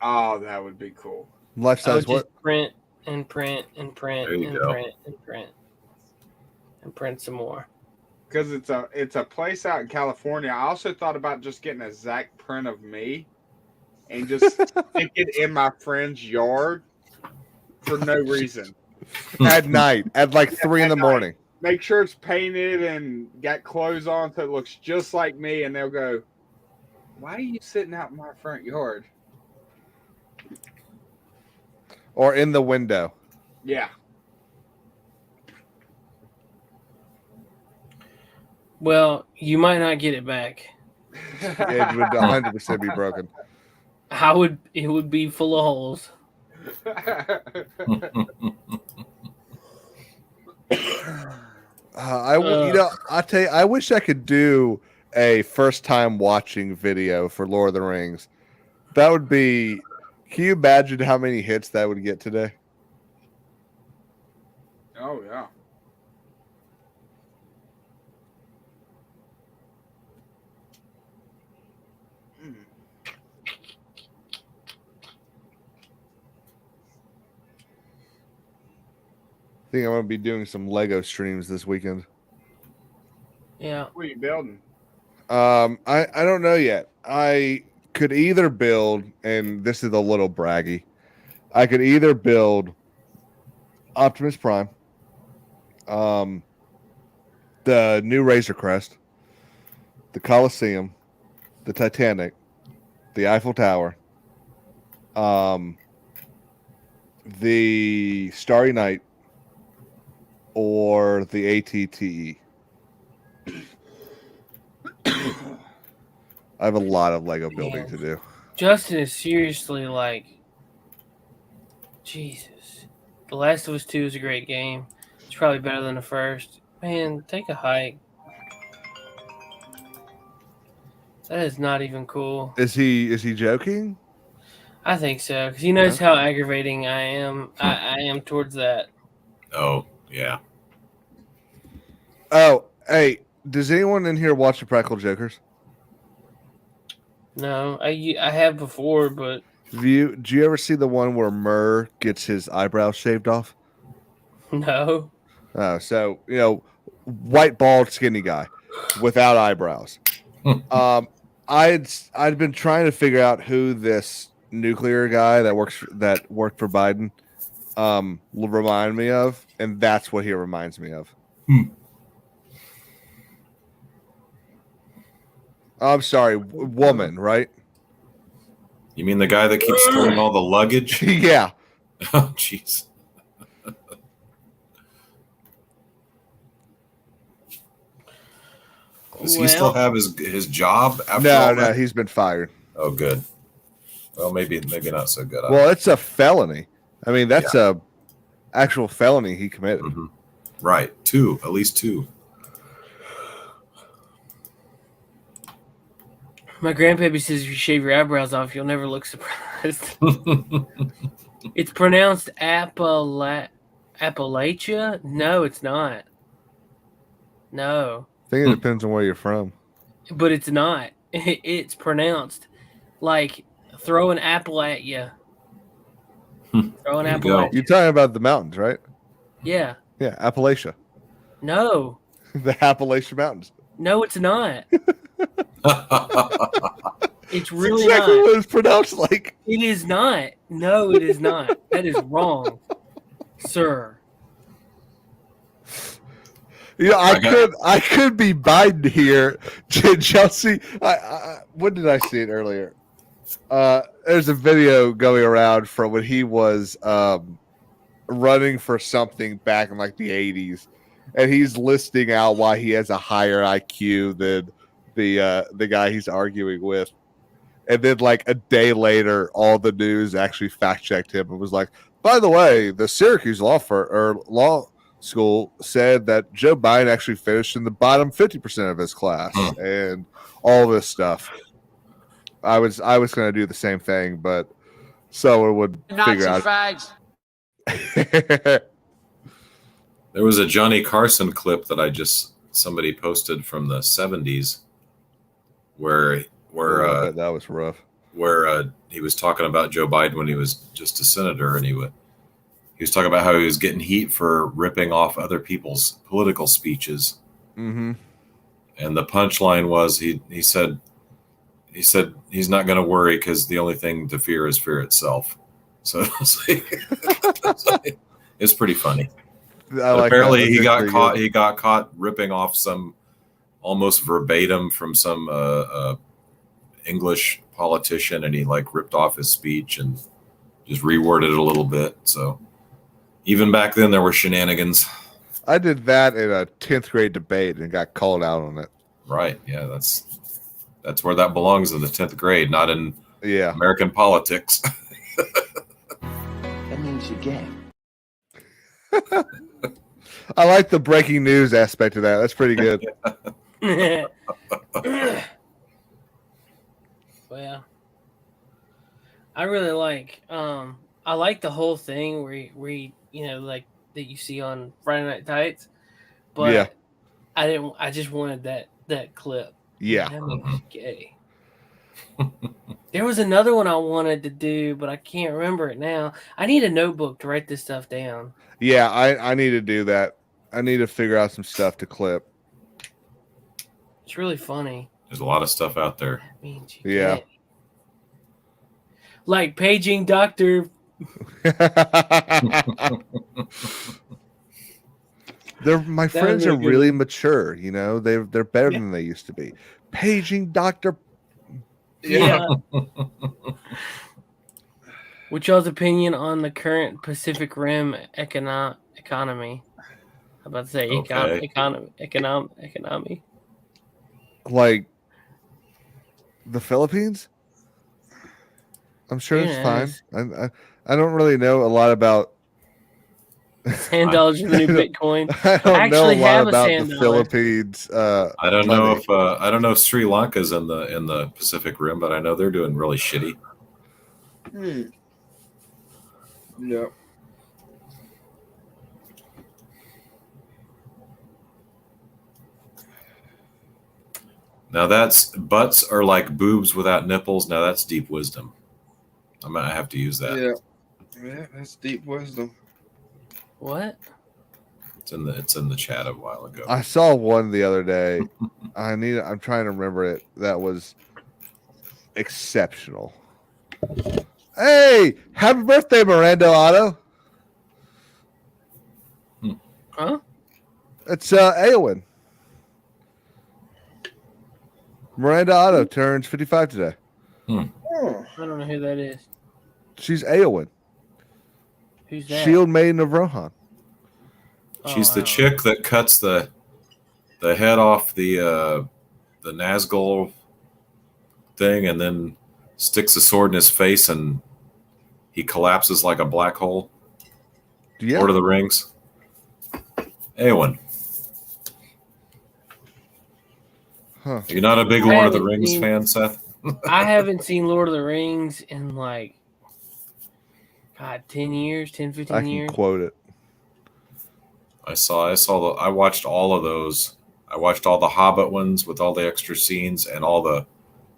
Oh, that would be cool. Life I would size what? just print and print and print There you and go. print and print and print some more. Because it's a place out in California. I also thought about just getting a Zach print of me and just stick it in my friend's yard for no reason. At night, at like 3 in the night. morning. Make sure it's painted and got clothes on so it looks just like me, and they'll go, "Why are you sitting out in my front yard?" Or in the window. Yeah. Well, you might not get it back. It would 100% be broken. It would be full of holes. I tell you, I wish I could do a first time watching video for Lord of the Rings. That would be. Can you imagine how many hits that would get today? Oh yeah. I think I'm going to be doing some Lego streams this weekend. Yeah. What are you building? I don't know yet. I could either build, and this is a little braggy, I could either build Optimus Prime, the new Razor Crest, the Colosseum, the Titanic, the Eiffel Tower, the Starry Night, or the ATTE. I have a lot of Lego building to do. Justin is seriously like, Jesus. The Last of Us 2 is a great game. It's probably better than the first. Man, take a hike. That is not even cool. Is he joking? I think so, because he knows how aggravating I am. I am towards that. Oh, yeah. Oh, hey, does anyone in here watch the Practical Jokers? No, I have before, but Do you ever see the one where Murr gets his eyebrows shaved off? no. Oh, so white bald skinny guy without eyebrows. I'd been trying to figure out who this nuclear guy that worked for Biden will remind me of, and that's what he reminds me of. I'm sorry, woman, right? You mean the guy that keeps stealing all the luggage? Yeah. Oh, jeez. Does he still have his job after all No, that? he's been fired. Oh, good. Well, maybe not so good. Well, it's a felony. I mean, that's a actual felony he committed. Mm-hmm. Right. At least two. My grandpappy says if you shave your eyebrows off, you'll never look surprised. It's pronounced Appalachia? No, it's not. No. I think it depends on where you're from. But it's not. It's pronounced like throw an apple at you. Throw an apple at you. You're talking about the mountains, right? Yeah. Yeah, Appalachia. No. The Appalachian Mountains. No, it's not. It's really exactly not. what it's pronounced like. It is not. No, it is not. That is wrong, sir. Yeah, I could be Biden here. Did y'all see? When did I see it earlier? There's a video going around from when he was running for something back in like the 80s, and he's listing out why he has a higher IQ than the guy he's arguing with. And then like a day later, all the news actually fact checked him and was like, by the way, the Syracuse law school said that Joe Biden actually finished in the bottom 50% of his class and all this stuff. I was going to do the same thing, but someone would figure out. Fags. There was a Johnny Carson clip that somebody posted from the 70s where that was rough. Where he was talking about Joe Biden when he was just a senator, and he was talking about how he was getting heat for ripping off other people's political speeches. Mm-hmm. And the punchline was he said he's not going to worry because the only thing to fear is fear itself. So it's pretty funny. Apparently he got caught ripping off some almost verbatim from some English politician, and he like ripped off his speech and just reworded it a little bit. So even back then there were shenanigans. I did that in a 10th grade debate and got called out on it. Right. Yeah, that's where that belongs, in the 10th grade, not in American politics. That means you're gay. I like the breaking news aspect of that. That's pretty good. Well, I really like I like the whole thing where he like that you see on Friday Night Tights, but I just wanted that clip. Yeah. That makes me gay. There was another one I wanted to do, but I can't remember it now. I need a notebook to write this stuff down. Yeah, I need to do that. I need to figure out some stuff to clip. It's really funny. There's a lot of stuff out there. That means you Yeah. Like paging Dr. My friends are really mature, they're better than they used to be. Paging Dr. Yeah. What's y'all's opinion on the current Pacific Rim economy? I'm about to say economy. Like the Philippines? I'm sure it's fine. I don't really know a lot lot $10 for the new Bitcoin. I don't know a lot about the $10. Philippines. I don't know if Sri Lanka's in the Pacific Rim, but I know they're doing really shitty. Yep. Now that's butts are like boobs without nipples. Now that's deep wisdom. I might have to use that. Yeah, that's deep wisdom. What? It's in the chat a while ago. I saw one the other day. I'm trying to remember it. That was exceptional. Hey, happy birthday, Miranda Otto. Huh? It's Eowyn. Miranda Otto turns 55 today. I don't know who that is. She's Eowyn. Who's that? Shield Maiden of Rohan. She's the chick that cuts the head off the Nazgul thing and then sticks a sword in his face and he collapses like a black hole. Yeah. Lord of the Rings. Eowyn. Huh. You're not a big Lord of the Rings fan, Seth? I haven't seen Lord of the Rings in 10 years, 10, 15 I can years. quote it. I watched all of those. I watched all the Hobbit ones with all the extra scenes and all the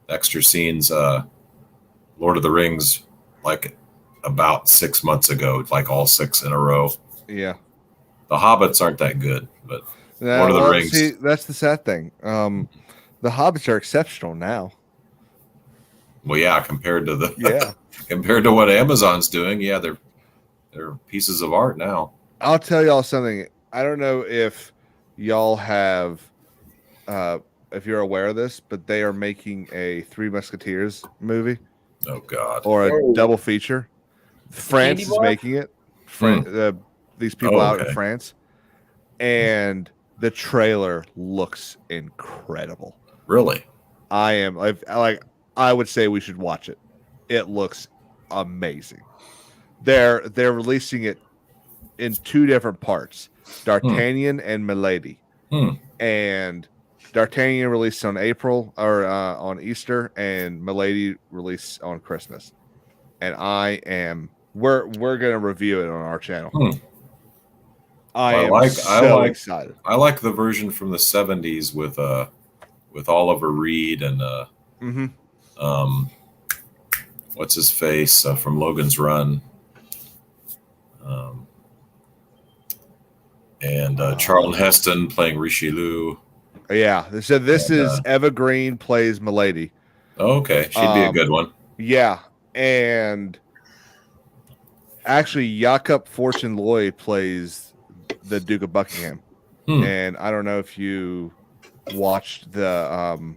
extra scenes Lord of the Rings like about 6 months ago, like all 6 in a row. Yeah. The Hobbits aren't that good, but Lord of the Rings. See, that's the sad thing. The Hobbits are exceptional now. Well, yeah, compared to what Amazon's doing, yeah, they're pieces of art now. I'll tell y'all something. I don't know if y'all have, if you're aware of this, but they are making a Three Musketeers movie. Oh God! Or a Oh. double feature. France is bar? making it. These people out in France, and the trailer looks incredible. Really? I would say we should watch it. It looks amazing. They're releasing it in 2 different parts: D'Artagnan and Milady. And D'Artagnan released on April or on Easter, and Milady released on Christmas. And we're gonna review it on our channel. I am excited. I like the version from the 70s with Oliver Reed and what's his face from Logan's Run, and Charlton Heston playing Richelieu. Yeah, so this is Eva Green plays Milady. Oh, okay, she'd be a good one. Yeah, and actually, Jakob Fortune-Lloyd plays the Duke of Buckingham. And I don't know if you watched the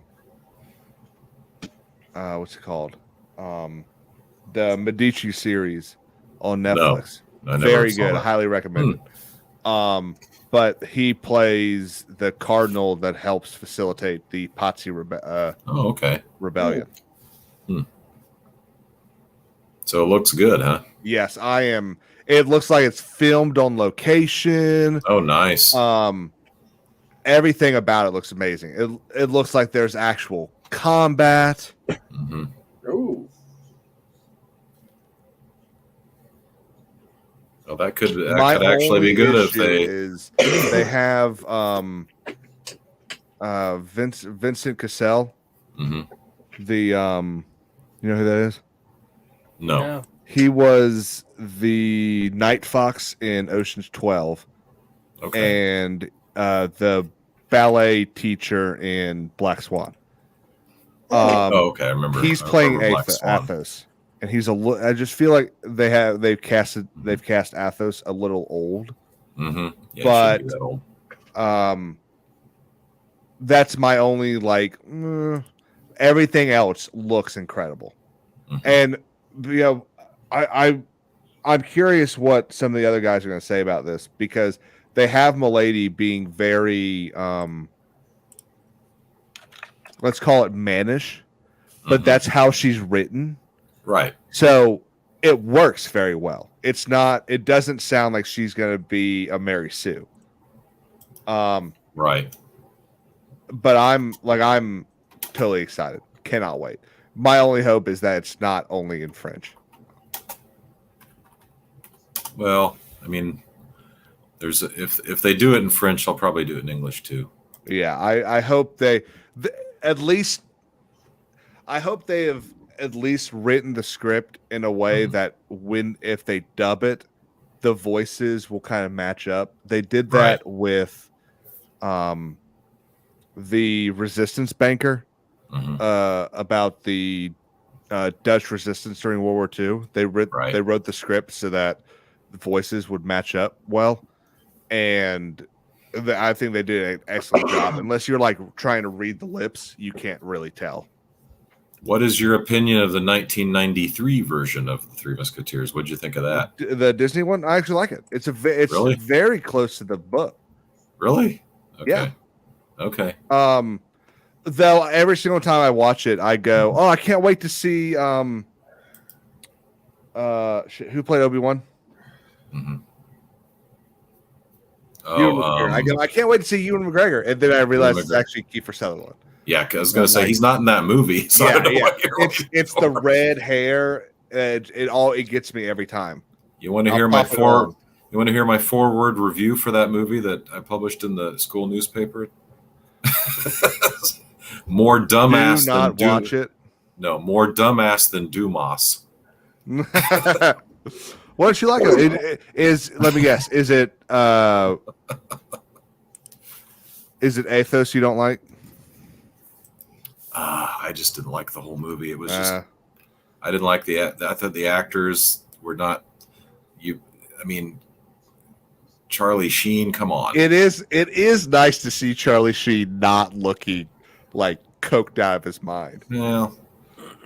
what's it called? The Medici series on Netflix. No, very good. I highly recommend it. But he plays the cardinal that helps facilitate the Pazzi rebellion. So it looks good, huh? Yes, I am. It looks like it's filmed on location. Oh, nice. Everything about it looks amazing. It looks like there's actual combat. Ooh. Well, that could actually be good if they have Vincent Cassel. The you know who that is? No. He was the Night Fox in Ocean's 12. Okay. And the ballet teacher in Black Swan. Okay, I remember. He's playing Athos, and he's I just feel like they've cast Athos a little old. Yeah, but that old. That's my only everything else looks incredible, and I'm curious what some of the other guys are going to say about this, because they have Milady being very, let's call it mannish, but that's how she's written. Right. So it works very well. It doesn't sound like she's going to be a Mary Sue. Right. But I'm totally excited. Cannot wait. My only hope is that it's not only in French. Well, I mean, if they do it in French, I'll probably do it in English too. Yeah, I hope they at least. I hope they have at least written the script in a way that if they dub it, the voices will kind of match up. They did that with the Resistance Banker about the Dutch resistance during World War II. They wrote the script so that the voices would match up well, and I think they did an excellent job. Unless you're trying to read the lips, you can't really tell. What is your opinion of the 1993 version of the Three Musketeers? What'd you think of that? The Disney one, I actually like it. It's really? very close to the book. Really? Okay. Yeah. Okay. Though every single time I watch it, I go, "Oh, I can't wait to see." Who played Obi-Wan? I go, I can't wait to see Ewan McGregor, and then I realize it's actually Kiefer Sutherland. Yeah, because I was going to say he's not in that movie. So I don't know what it's the red hair. It gets me every time. You want to hear my forward review for that movie that I published in the school newspaper? More dumbass than watch it. No, more dumbass than Dumas. What did you like? Let me guess. Is it Athos you don't like? I just didn't like the whole movie. It was I didn't like I thought the actors were not. Charlie Sheen. Come on. It is nice to see Charlie Sheen not looking like coked out of his mind. Well,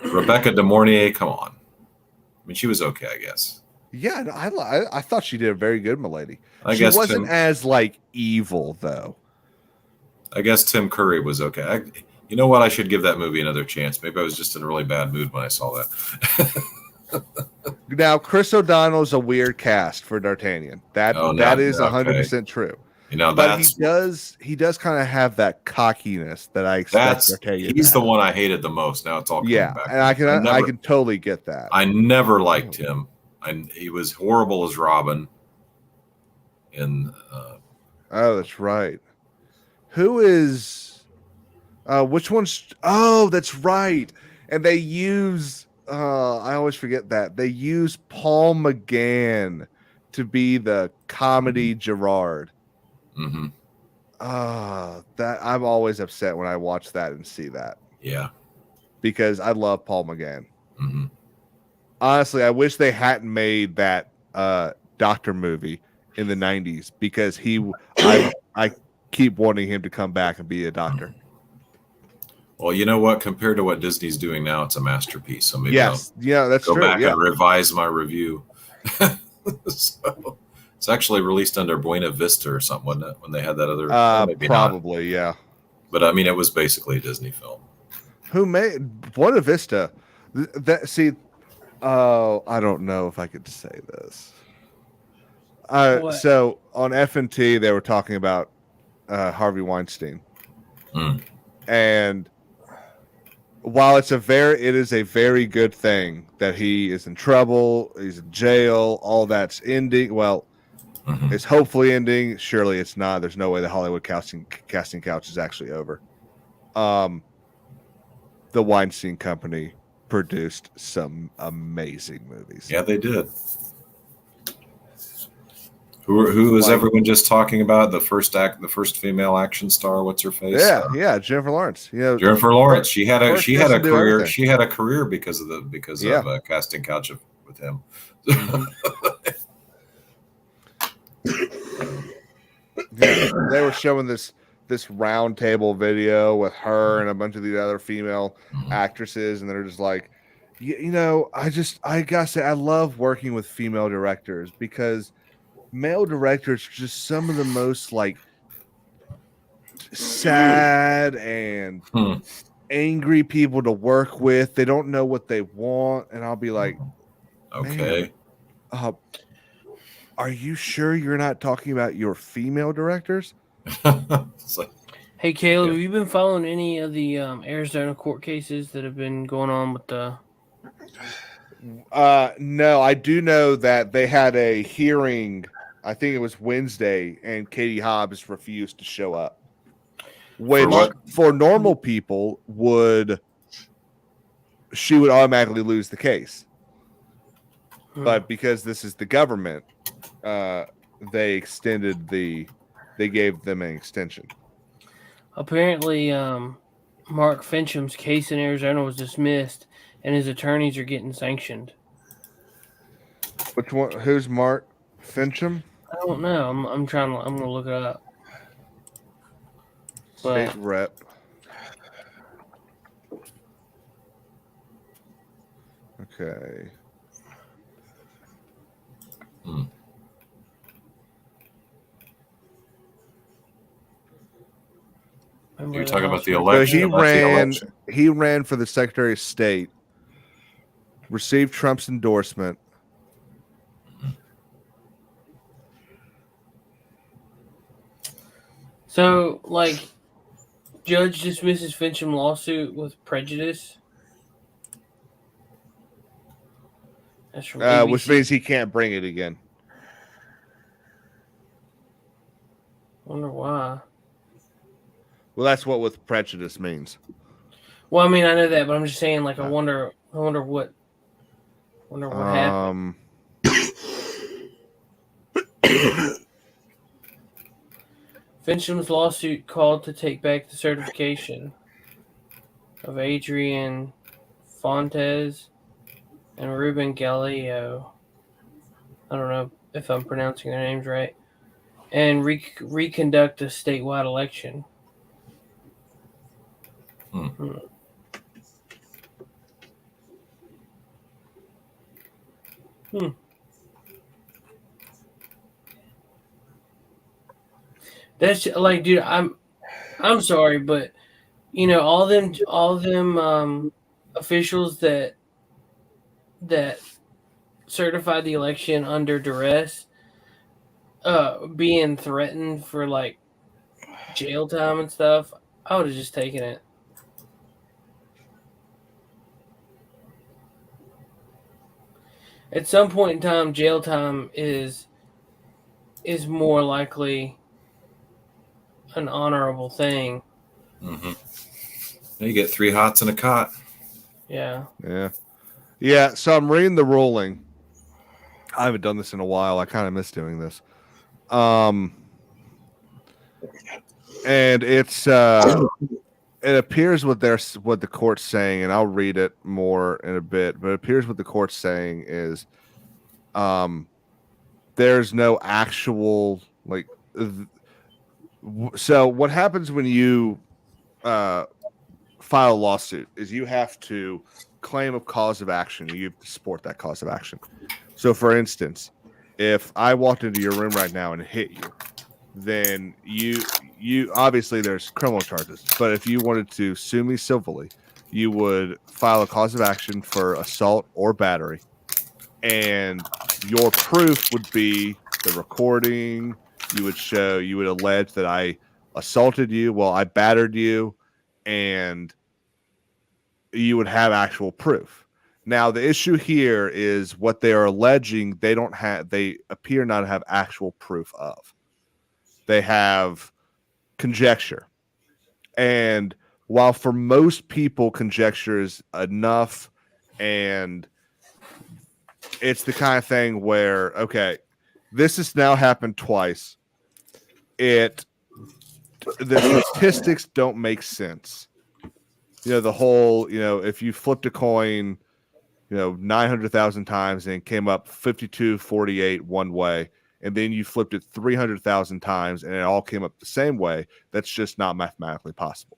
Rebecca De Mornay, come on. I mean, she was okay, I guess. Yeah, no, I thought she did a very good Milady. I She guess wasn't as like evil though. I guess Tim Curry was okay. You know what? I should give that movie another chance. Maybe I was just in a really bad mood when I saw that. Now, Chris O'Donnell is a weird cast for D'Artagnan. That is 100% true. You know, but he does kind of have that cockiness that I expect D'Artagnan. He's the one I hated the most. Now it's all coming back. And I can totally get that. I never liked him. He was horrible as Robin. And oh, that's right. Who is? Which one's? Oh, that's right. And they use. I always forget that they use Paul McGann to be the comedy Gerard. Mm-hmm. That I'm always upset when I watch that and see that. Yeah, because I love Paul McGann. Mm-hmm. Honestly, I wish they hadn't made that Doctor movie in the 90s because I keep wanting him to come back and be a doctor. Well, you know what? Compared to what Disney's doing now, it's a masterpiece. So maybe that's go true. back and revise my review. So, it's actually released under Buena Vista or something, wasn't it? When they had that other, probably, not. Yeah. But I mean, it was basically a Disney film. Who made Buena Vista? I don't know if I could say this. So on F&T, they were talking about Harvey Weinstein, and while it is a very good thing that he is in trouble, he's in jail, all that's ending. Well, it's hopefully ending. Surely it's not. There's no way the Hollywood casting couch is actually over. The Weinstein Company produced some amazing movies. Yeah, they did. Who is everyone just talking about? The first female action star. What's her face? Yeah, Jennifer Lawrence. Jennifer Lawrence. She had a career. Everything. She had a career because of casting couch with him. They were showing this round table video with her and a bunch of these other female actresses, and they're just like, I gotta say, I love working with female directors because male directors are just some of the most like sad and angry people to work with. They don't know what they want, and I'll be like, okay, are you sure you're not talking about your female directors? Hey Caleb, have you been following any of the Arizona court cases that have been going on with the? No, I do know that they had a hearing. I think it was Wednesday, and Katie Hobbs refused to show up. Which, for normal people, she would automatically lose the case. But because this is the government, they gave them an extension. Apparently, Mark Fincham's case in Arizona was dismissed, and his attorneys are getting sanctioned. Which one? Who's Mark Fincham? I don't know. I'm gonna look it up. State rep. Okay. You're talking about the election. So he ran for the Secretary of State, received Trump's endorsement. So, like, judge dismisses Fincham lawsuit with prejudice. That's from ABC. Which means he can't bring it again. Wonder why. Well, that's what with prejudice means. Well, I mean, I know that, but I'm just saying, like, I wonder what happened. Fincham's lawsuit called to take back the certification of Adrian Fontes and Ruben Galileo. I don't know if I'm pronouncing their names right. and reconduct a statewide election. That's like, dude, I'm sorry, but all them officials that certified the election under duress, being threatened for like jail time and stuff, I would have just taken it. At some point in time, jail time is more likely an honorable thing. Mm-hmm. You get 3 hots and a cot. Yeah. So I'm reading the ruling. I haven't done this in a while. I kind of miss doing this. And it's it appears what the court's saying, and I'll read it more in a bit, but it appears what the court's saying is there's no actual so what happens when you file a lawsuit is you have to claim a cause of action. You have to support that cause of action. So for instance, if I walked into your room right now and hit you, then you obviously there's criminal charges, but if you wanted to sue me civilly, you would file a cause of action for assault or battery, and your proof would be the recording. You would allege that I assaulted you, I battered you, and you would have actual proof. Now the issue here is what they are alleging they appear not to have actual proof of. They have conjecture. And while for most people conjecture is enough, and it's the kind of thing where, okay, this has now happened twice. The statistics don't make sense. The whole, if you flipped a coin, 900,000 times and it came up 52-48 one way, and then you flipped it 300,000 times and it all came up the same way, that's just not mathematically possible.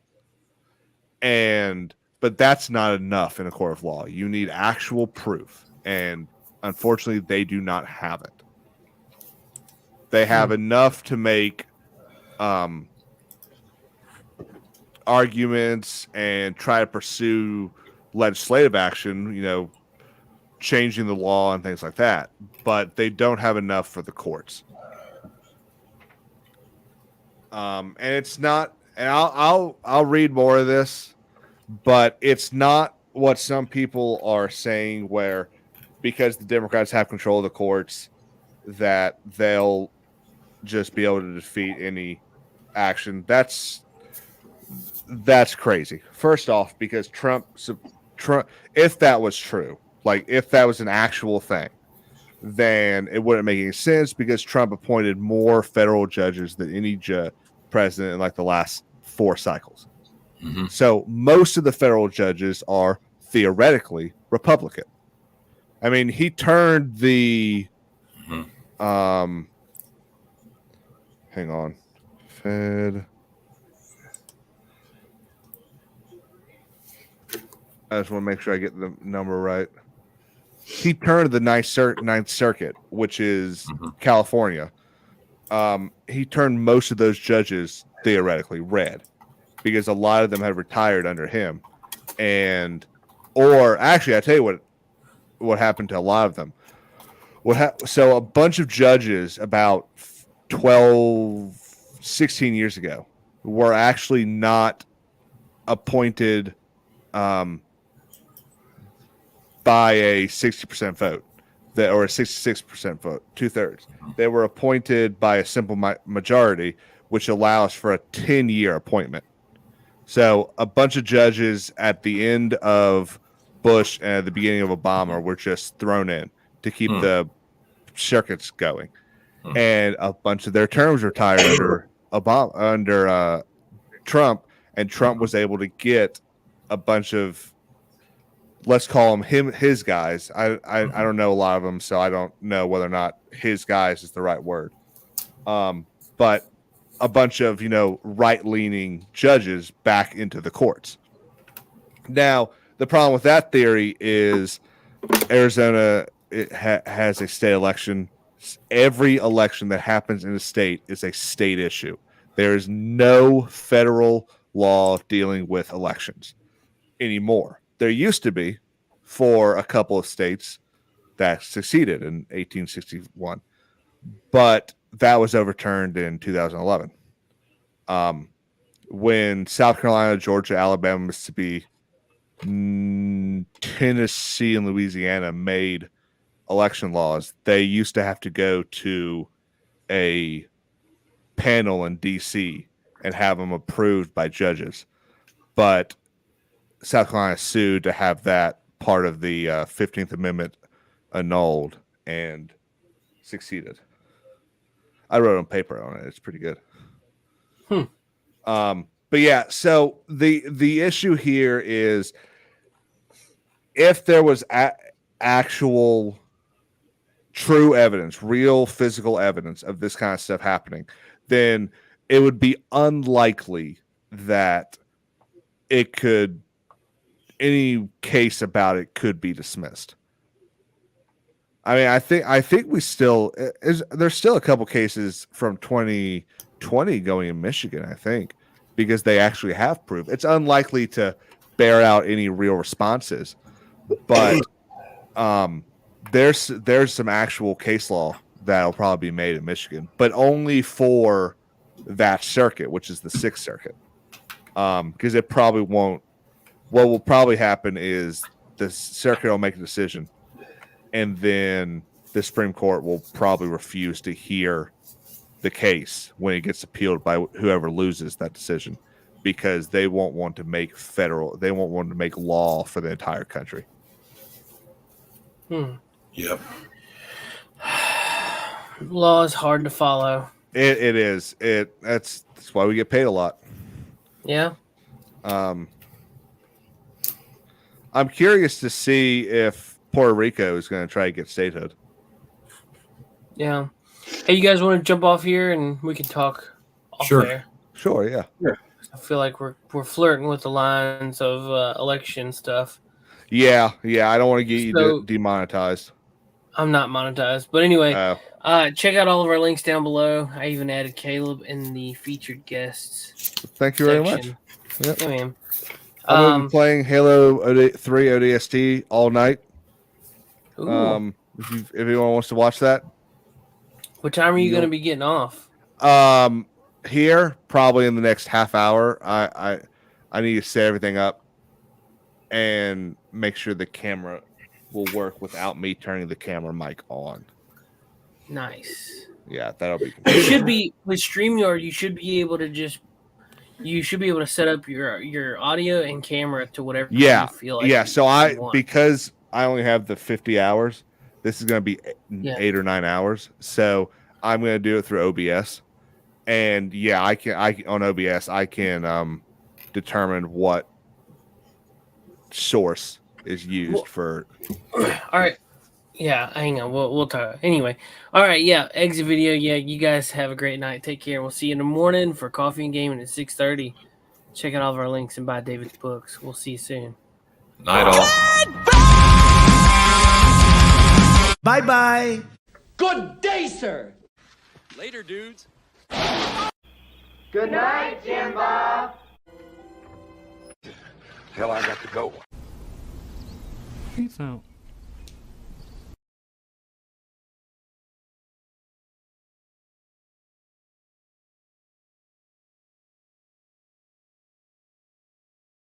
But that's not enough in a court of law. You need actual proof. And unfortunately, they do not have it. They have enough to make arguments and try to pursue legislative action, changing the law and things like that, but they don't have enough for the courts. And it's not, and I'll read more of this, but it's not what some people are saying, where because the Democrats have control of the courts, that they'll just be able to defeat any action. That's crazy. First off, because Trump, if that was true, if that was an actual thing, then it wouldn't make any sense, because Trump appointed more federal judges than any president in the last 4 cycles. Mm-hmm. So most of the federal judges are theoretically Republican. I mean, he turned the hang on. Fed. I just want to make sure I get the number right. He turned the Ninth Circuit, which is California. He turned most of those judges theoretically red, because a lot of them had retired under him. Or actually, I tell you what happened to a lot of them. So a bunch of judges about 12, 16 years ago were actually not appointed by a 60% vote, or a 66% vote, 2/3. They were appointed by a simple majority, which allows for a 10-year appointment. So a bunch of judges at the end of Bush and at the beginning of Obama were just thrown in to keep the circuits going, and a bunch of their terms retired under Trump, and Trump was able to get a bunch of, let's call them his guys. I don't know a lot of them, so I don't know whether or not his guys is the right word. but a bunch of, right-leaning judges back into the courts. Now, the problem with that theory is Arizona has a state election. Every election that happens in a state is a state issue. There is no federal law dealing with elections anymore. There used to be for a couple of states that succeeded in 1861, but that was overturned in 2011. When South Carolina, Georgia, Alabama, Mississippi, Tennessee, and Louisiana made election laws, they used to have to go to a panel in DC and have them approved by judges. But South Carolina sued to have that part of the 15th Amendment annulled and succeeded. I wrote on paper on it. It's pretty good. But yeah, so the issue here is if there was actual true evidence, real physical evidence of this kind of stuff happening, then it would be unlikely that any case about it could be dismissed. I mean, I think we still there's still a couple cases from 2020 going in Michigan, I think, because they actually have proof. It's unlikely to bear out any real responses, but there's some actual case law that'll probably be made in Michigan, but only for that circuit, which is the Sixth Circuit. Because it probably won't. What will probably happen is the circuit will make a decision, and then the Supreme Court will probably refuse to hear the case when it gets appealed by whoever loses that decision, because they won't want to make law for the entire country. Yep. Law is hard to follow. It is. That's why we get paid a lot. Yeah. I'm curious to see if Puerto Rico is going to try to get statehood. Yeah. Hey, you guys want to jump off here and we can talk off Sure. there? Sure, yeah. I feel like we're flirting with the lines of election stuff. Yeah. I don't want to get you demonetized. I'm not monetized, but anyway, check out all of our links down below. I even added Caleb in the featured guests. Thank you very much. Yep. Yeah, man. I'm going to be playing Halo 3 ODST all night. If anyone wants to watch that. What time are you going to be getting off? Here, probably in the next half hour. I need to set everything up and make sure the camera will work without me turning the camera mic on. Nice. Yeah, that'll be. You should be with StreamYard. You should be able to set up your audio and camera to whatever you feel like. Yeah. So because I only have the 50 hours, this is going to be 8 or 9 hours. So I'm going to do it through OBS, and on OBS I can determine what source is used for. All right. Yeah, hang on. We'll talk. Anyway. All right. Yeah. Exit video. Yeah. You guys have a great night. Take care. We'll see you in the morning for coffee and gaming at 6:30. Check out all of our links and buy David's books. We'll see you soon. Night all. Bye-bye. Good day, sir. Later, dudes. Good night, Jim Bob. Hell, I got to go. Peace out.